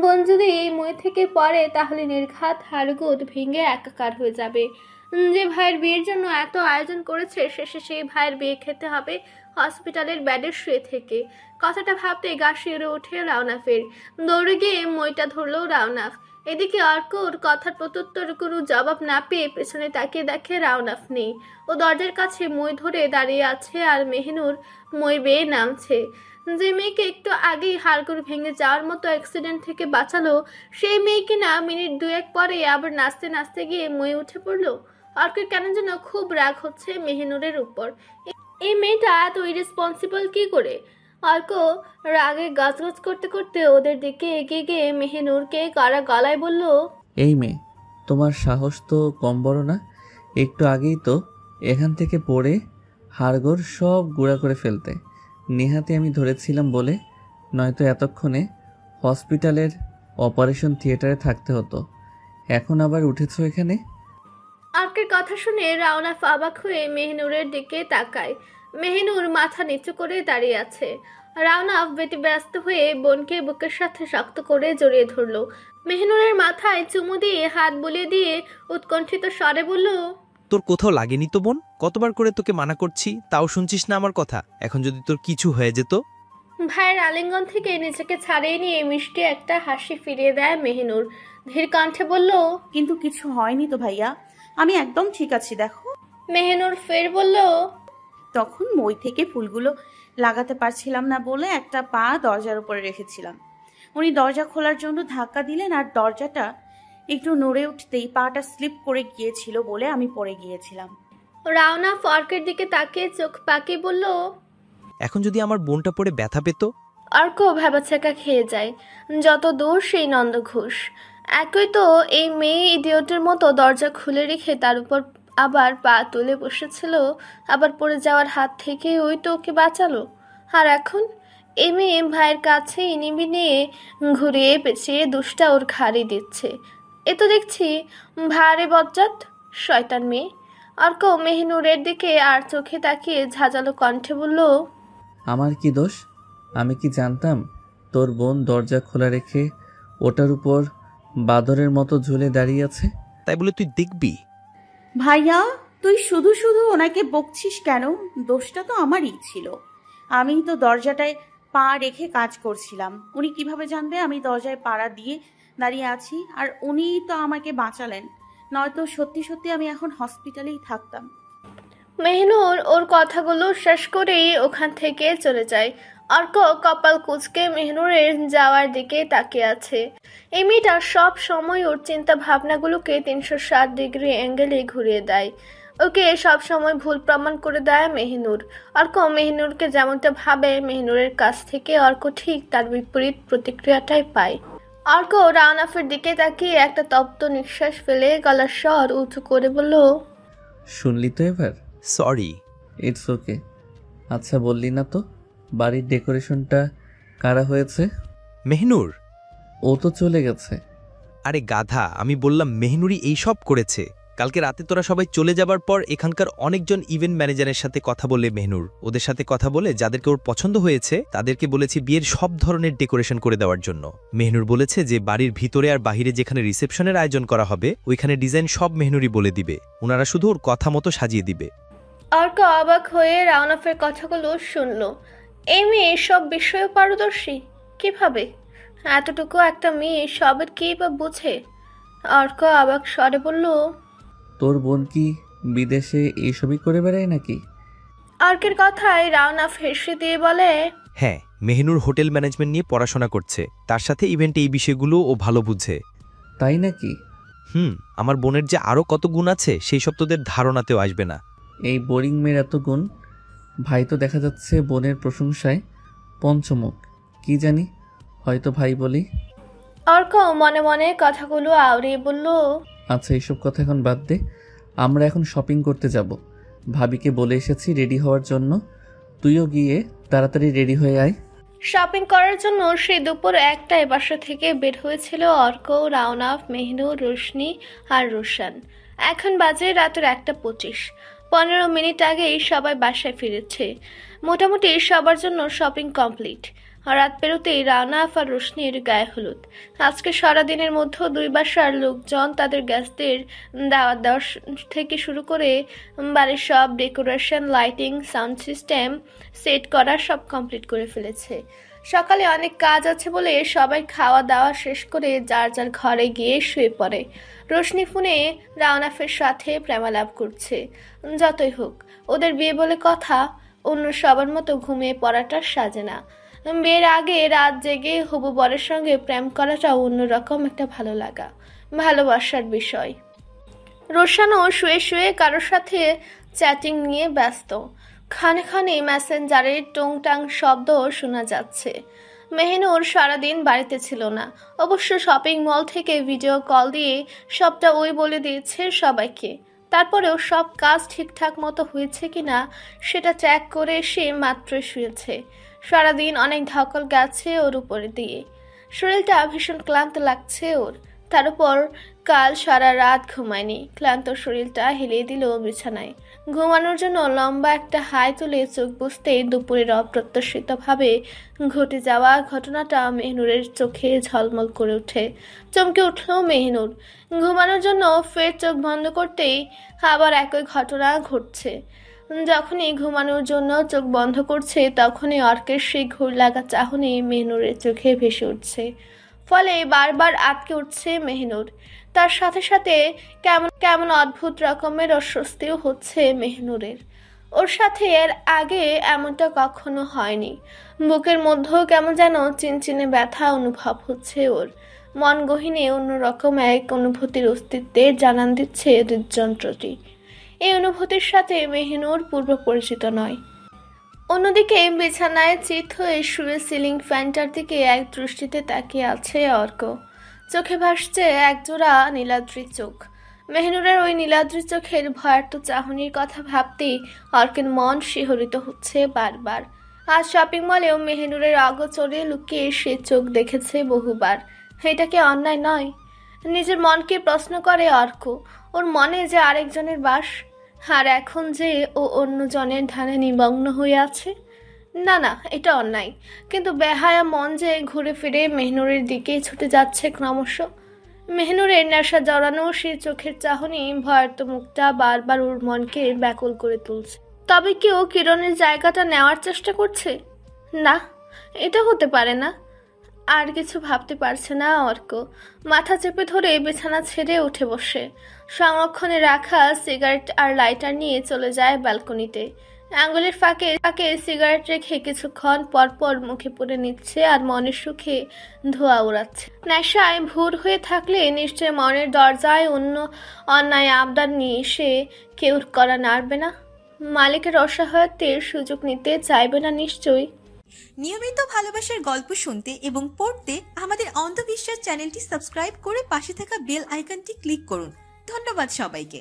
বোন যদি এই মই থেকে পড়ে তাহলে নির্ঘাত হাড়গোড় ভেঙে একাকার হয়ে যাবে। যে ভাইয়ের বিয়ের জন্য এত আয়োজন করেছে শেষে সেই ভাইয়ের বিয়ে খেতে হবে হসপিটালের বেডে শুয়ে থেকে। কথাটা ভাবতে গা শিউরে ওঠে রাওনাফের। দৌড়ে গিয়ে মইটা ধরল রাওনাফ। এদিকে অর্কর কথার প্রত্যুত্তর কোনো জবাব না পেয়ে পেছনে তাকিয়ে দেখে রাওনাফ নেই। ও দরজার কাছে মই ধরে দাঁড়িয়ে আছে আর মেহনুর মই বেয়ে নামছে। যে মেয়েকে একটু আগেই হাড়গোড় ভেঙে যাওয়ার মতো অ্যাক্সিডেন্ট থেকে বাঁচালো সেই মেয়েকে না মিনিট দুয়েক পরে আবার নাচতে নাচতে গিয়ে মই উঠে পড়লো। অর্কের কেন যেন খুব রাগ হচ্ছে মেহনুরের উপর। এই মেয়েটা এত ইরেসপন্সিবল কি করে? অর্ক রাগে গাছগাছ করতে করতে ওদের দিকে এগিয়ে গিয়ে মেহনুরকে কারা গলায় বলল, এই মেয়ে, তোমার সাহস তো কম বড় না। একটু আগেই তো এখান থেকে পড়ে হাড়গোড় সব গুঁড়া করে ফেলতে। নেহাতে আমি ধরেছিলাম বলে, নয়তো এতক্ষণে হসপিটালের অপারেশন থিয়েটারে থাকতে হতো। এখন আবার উঠেছো এখানে? অর্কের কথা শুনে রাওনাফ অবাক হয়ে মেহনুরের দিকে তাকায়। মেহনুর মাথা নিচু করে দাঁড়িয়ে আছে। রাওনাফ ব্যতিব্যস্ত হয়ে বোনকে বুকের সাথে শক্ত করে জড়িয়ে ধরল। মেহনুরের মাথায় চুমু দিয়ে হাত বুলিয়ে দিয়ে উৎকণ্ঠিত স্বরে বলল, তোর কোথাও লাগেনি তো বোন? কতবার করে তোকে মানা করছি, তাও শুনছিস না আমার কথা। এখন যদি তোর কিছু হয়ে যেত? ভাইয়ের আলিঙ্গন থেকে নিজেকে ছাড়িয়ে নিয়ে মিষ্টি একটা হাসি ফিরিয়ে দেয় মেহনুর। ধীর কণ্ঠে বলল, কিন্তু কিছু হয়নি তো ভাইয়া, আমি একদম ঠিক আছি। দেখো মেহনুর ফের বলল, তখন মই থেকে ফুলগুলো লাগাতে পারছিলাম না বলে একটা পা দরজার উপরে রেখেছিলাম। উনি দরজা খোলার জন্য ধাক্কা দিলেন আর দরজাটা একটু নড়ে উঠতেই পাটা স্লিপ করে গিয়েছিল বলে আমি পড়ে গিয়েছিলাম। রাওনা অর্কের দিকে তাকিয়ে চোখ পাকিয়ে বলল, এখন যদি আমার বোনটা পড়ে ব্যথা পেত? অর্ক ভ্যাবাচাকা খেয়ে যায়। যত দূর সেই নন্দ ঘোষ। একই তো এই মেয়ে ইডিয়টের মতো দরজা খুলে রেখে তার উপর আবার পা তুলে বসেছিল, আবার পড়ে যাওয়ার হাত থেকে ওই তো ওকে বাঁচালো। আর এখন এই মেয়ে ভাইয়ের কাছে ইনিবি নিয়ে ঘুরিয়ে পেঁচিয়ে দুষ্টা ওর ঘাড়ি দিচ্ছে। এ তো দেখছি ভারে বজ্জাত শয়তান মেয়ে। অর্ক মেহনুরের দিকে আর চোখে তাকিয়ে ঝাঁঝালো কণ্ঠে বলল, আমার কি দোষ? আমি কি জানতাম তোর বোন দরজা খোলা রেখে ওটার উপর বাদরের মতো ঝুলে দাঁড়িয়ে আছে? তাই বলে তুই দেখবি? ভাইয়া, তুই শুধু শুধু ওনাকে বকছিস কেন? দোষটা তো আমারই ছিল। আমি তো দরজাটায় পা রেখে কাজ করছিলাম। উনি কিভাবে জানবে আমি দরজায় পাড়া দিয়ে দাঁড়িয়ে আছি? আর উনিই তো আমাকে বাঁচালেন, নয়তো সত্যি সত্যি আমি এখন হসপিটালেই থাকতাম। মেহনুর ওর কথাগুলো শেষ করেই ওখান থেকে চলে যায়। অর্ক কপাল কুঁচকে মেহনুরের যাওয়ার দিকে তাকিয়ে আছে। এই মেয়েটা সব সময় ওর চিন্তা ভাবনাগুলোকে 360 ডিগ্রি অ্যাঙ্গেলে ঘুরিয়ে দেয়। ওকে সব সময় ভুল প্রমাণ করে দেয় মেহনুর। অর্ক মেহনুরকে যেমনটা ভাবে, মেহনুরের কাছ থেকে অর্ক ঠিক তার বিপরীত প্রতিক্রিয়াটাই পায়। অর্ক রাওনাফের দিকে তাকিয়ে একটা তপ্ত নিঃশ্বাস ফেলে গলার স্বর উঁচু করে বলল, শুনলি তো এবার? সরি। It's okay. আচ্ছা, বললি না তো বাড়ির ডেকোরেশনটা কারা হয়েছে? মেহনুর। ও তো চলে গেছে। আরে গাধা, আমি বললাম মেহনুরই এই সব করেছে। কালকে রাতে তোরা সবাই চলে যাবার পর এখানকার অনেকজন ইভেন্ট ম্যানেজারের সাথে কথা বলে মেহনুর ওদের সাথে কথা বলে যাদেরকে ওর পছন্দ হয়েছে তাদেরকে বলেছে বিয়ের সব ধরনের ডেকোরেশন করে দেওয়ার জন্য। মেহনুর বলেছে যে বাড়ির ভিতরে আর বাহিরে যেখানে রিসেপশনের আয়োজন করা হবে ওইখানে ডিজাইন সব মেহনুরই বলে দিবে, ওনারা শুধু ওর কথা মতো সাজিয়ে দিবে। অর্ক অবাক হয়ে রাওনাফের কথাগুলো শুনল। এই মেয়ে সব বিষয়ে পারদর্শী কিভাবে? এতটুকু একটা মেয়ে সবের কি বা বুঝে? অর্ক অবাক স্বরে বলল, তোর বোন কি বিদেশে এইসবই করে বেড়ায় নাকি? অর্কের কথায় রাওনাফ হেসে দিয়ে বলে, হ্যাঁ, মেহনুর হোটেল ম্যানেজমেন্ট নিয়ে পড়াশোনা করছে, তার সাথে ইভেন্টে এই বিষয়গুলো ও ভালো বুঝে। তাই নাকি? আমার বোনের যে আরও কত গুণ আছে সেই সব তোদের ধারণাতেও আসবে না। এই বোরিং মেয়ের এত গুণ? ভাই তো দেখা যাচ্ছে বোনের প্রশংসায় পঞ্চমুখ। কি জানি, হয়তো ভাই বলি। অর্ক মনে মনে কথাগুলো আওড়িয়ে বলল, আচ্ছা, এইসব কথা এখন বাদ দে। আমরা এখন শপিং করতে যাব। ভাবিকে বলে এসেছি রেডি হওয়ার জন্য। তুইও গিয়ে তাড়াতাড়ি রেডি হয়ে আয়। শপিং করার জন্য সেই দুপুর 1টায় বাসা থেকে বের হয়েছিল অর্ক, রাওনাফ, মেহনুর, রোশনি আর রোশান। এখন বাজে রাতের 1:25। 15 মিনিট আগেই সবাই বাসায় ফিরেছে। মোটামুটি সবার জন্য শপিং কমপ্লিট। রাত পেরোতেই রাওনাফ আর রোশনির গায়ে হলুদ। আজকে সারাদিনের মধ্যে দুই বাসার লোকজন তাদের গেস্টদের দাওয়াত দেওয়ার থেকে শুরু করে বাড়ির সব decoration, lighting, sound system set করা সব কমপ্লিট করে ফেলেছে। সকালে অনেক কাজ আছে বলে সবাই খাওয়া দাওয়া শেষ করে যার যার ঘরে গিয়ে শুয়ে পড়ে। রোশনি ফোনে রাওনাফের সাথে প্রেমালাপ করছে। যতই হোক, ওদের বিয়ে বলে কথা, অন্য সবার মতো ঘুমিয়ে পড়াটা সাজে না। বিয়ের আগে রাত জেগে হবু বরের সঙ্গে প্রেম করাটা অন্যরকম একটা ভালো লাগা, ভালোবাসার বিষয়। রোশানও শুয়ে শুয়ে কারোর সাথে চ্যাটিং নিয়ে ব্যস্ত। খানে খানে মেসেঞ্জারের টুংটাং শব্দ শোনা যাচ্ছে। মেহনুর সারাদিন বাড়িতে ছিল না। অবশ্য শপিং মল থেকে ভিডিও কল দিয়ে সবটা ওই বলে দিয়েছে সবাইকে। তারপরেও সব কাজ ঠিকঠাক মতো হয়েছে কিনা সেটা চেক করে সে মাত্র শুয়েছে। সারাদিন অনেক ধকল গেছে ওর উপরে দিয়ে। শরীরটা ভীষণ ক্লান্ত লাগছে ওর। তার উপর কাল সারা রাত ঘুমায়নি। ক্লান্ত শরীরটা হেলিয়ে দিল বিছানায়। ঘুমানোর জন্য লম্বা একটা হাই তুলে চোখ বুঝতেই দুপুরের অপ্রত্যাশিতভাবে ঘটে যাওয়া ঘটনাটা মেহনুরের চোখে ঝলমল করে ওঠে। চমকে উঠল মেহনুর। ঘুমানোর জন্য ফের চোখ বন্ধ করতেই আবার একই ঘটনা ঘটছে। যখনই ঘুমানোর জন্য চোখ বন্ধ করছে তখনই অর্কের সেই ঘুর লাগা চাহনি মেহনুরের চোখে ভেসে উঠছে। ফলে বারবার আটকে উঠছে মেহনুর। তার সাথে সাথে কেমন কেমন অদ্ভুত রকমের অস্বস্তিও হচ্ছে মেহনুরের। ওর সাথে এর আগে এমনটা কখনো হয়নি। বুকের মধ্যেও কেমন যেন চিনচিনে ব্যথা অনুভব হচ্ছে ওর। মন গহীনে অন্যরকম এক অনুভূতির অস্তিত্বে জানান দিচ্ছে হৃদযন্ত্রটি। এই অনুভূতির সাথে মেহনুর পূর্ব পরিচিত নয়। অন্যদিকে বিছানায় চিত হয়ে শুয়ে সিলিং ফ্যানটার দিকে এক দৃষ্টিতে তাকিয়ে আছে অর্ক। চোখে ভাসছে একজোড়া নীলাদ্রির চোখ। মেহনুরের ওই নীলাদ্রির চোখের ভয়ার্ত চাহনির কথা ভাবতেই অর্কের মন শিহরিত হচ্ছে বারবার। আজ শপিং মলেও মেহনুরের অগোচরে লুকিয়ে সে চোখ দেখেছে বহুবার। এটা কি অন্যায় নয়? নিজের মনকে প্রশ্ন করে অর্ক। ওর মনে যে আরেকজনের বাস, আর এখন যে ও অন্যজনের ধ্যানে নিমগ্ন হয়ে আছে। না না, এটা অন্যায়। কিন্তু বেহায়া মন যে ঘুরে ফিরে মেহনুরের দিকে ছুটে যাচ্ছে ক্রমশ। মেহনুরের নেশা জড়ানো সেই চোখের চাহনি ভয়ার্ত মুখটা বারবার ওর মনকে ব্যাকুল করে তুলছে। তবে কি ও কিরণের জায়গাটা নেওয়ার চেষ্টা করছে? না, এটা হতে পারে না। আর কিছু ভাবতে পারছে না অর্ক। মাথা চেপে ধরে বিছানা ছেড়ে উঠে বসে সংরক্ষণে রাখা সিগারেট আর লাইটার নিয়ে চলে যায় ব্যালকনিতে। আঙুলের ফাঁকে ফাঁকে সিগারেট রেখে কিছুক্ষণ পরপর মুখে পুরে নিচ্ছে আর মনের সুখে ধোঁয়া উড়াচ্ছে। নেশায় ভোর হয়ে থাকলে নিশ্চয় মনের দরজায় অন্যায় আবদার নিয়ে সে কেউ করা নাড়বে না। মালিকের অসহায়ত্বের সুযোগ নিতে চাইবে না নিশ্চয়ই। নিয়মিত ভালোবাসার গল্প শুনতে এবং পড়তে আমাদের অন্ধবিশ্বাস চ্যানেলটি সাবস্ক্রাইব করে পাশে থাকা বেল আইকনটি ক্লিক করুন। ধন্যবাদ সবাইকে।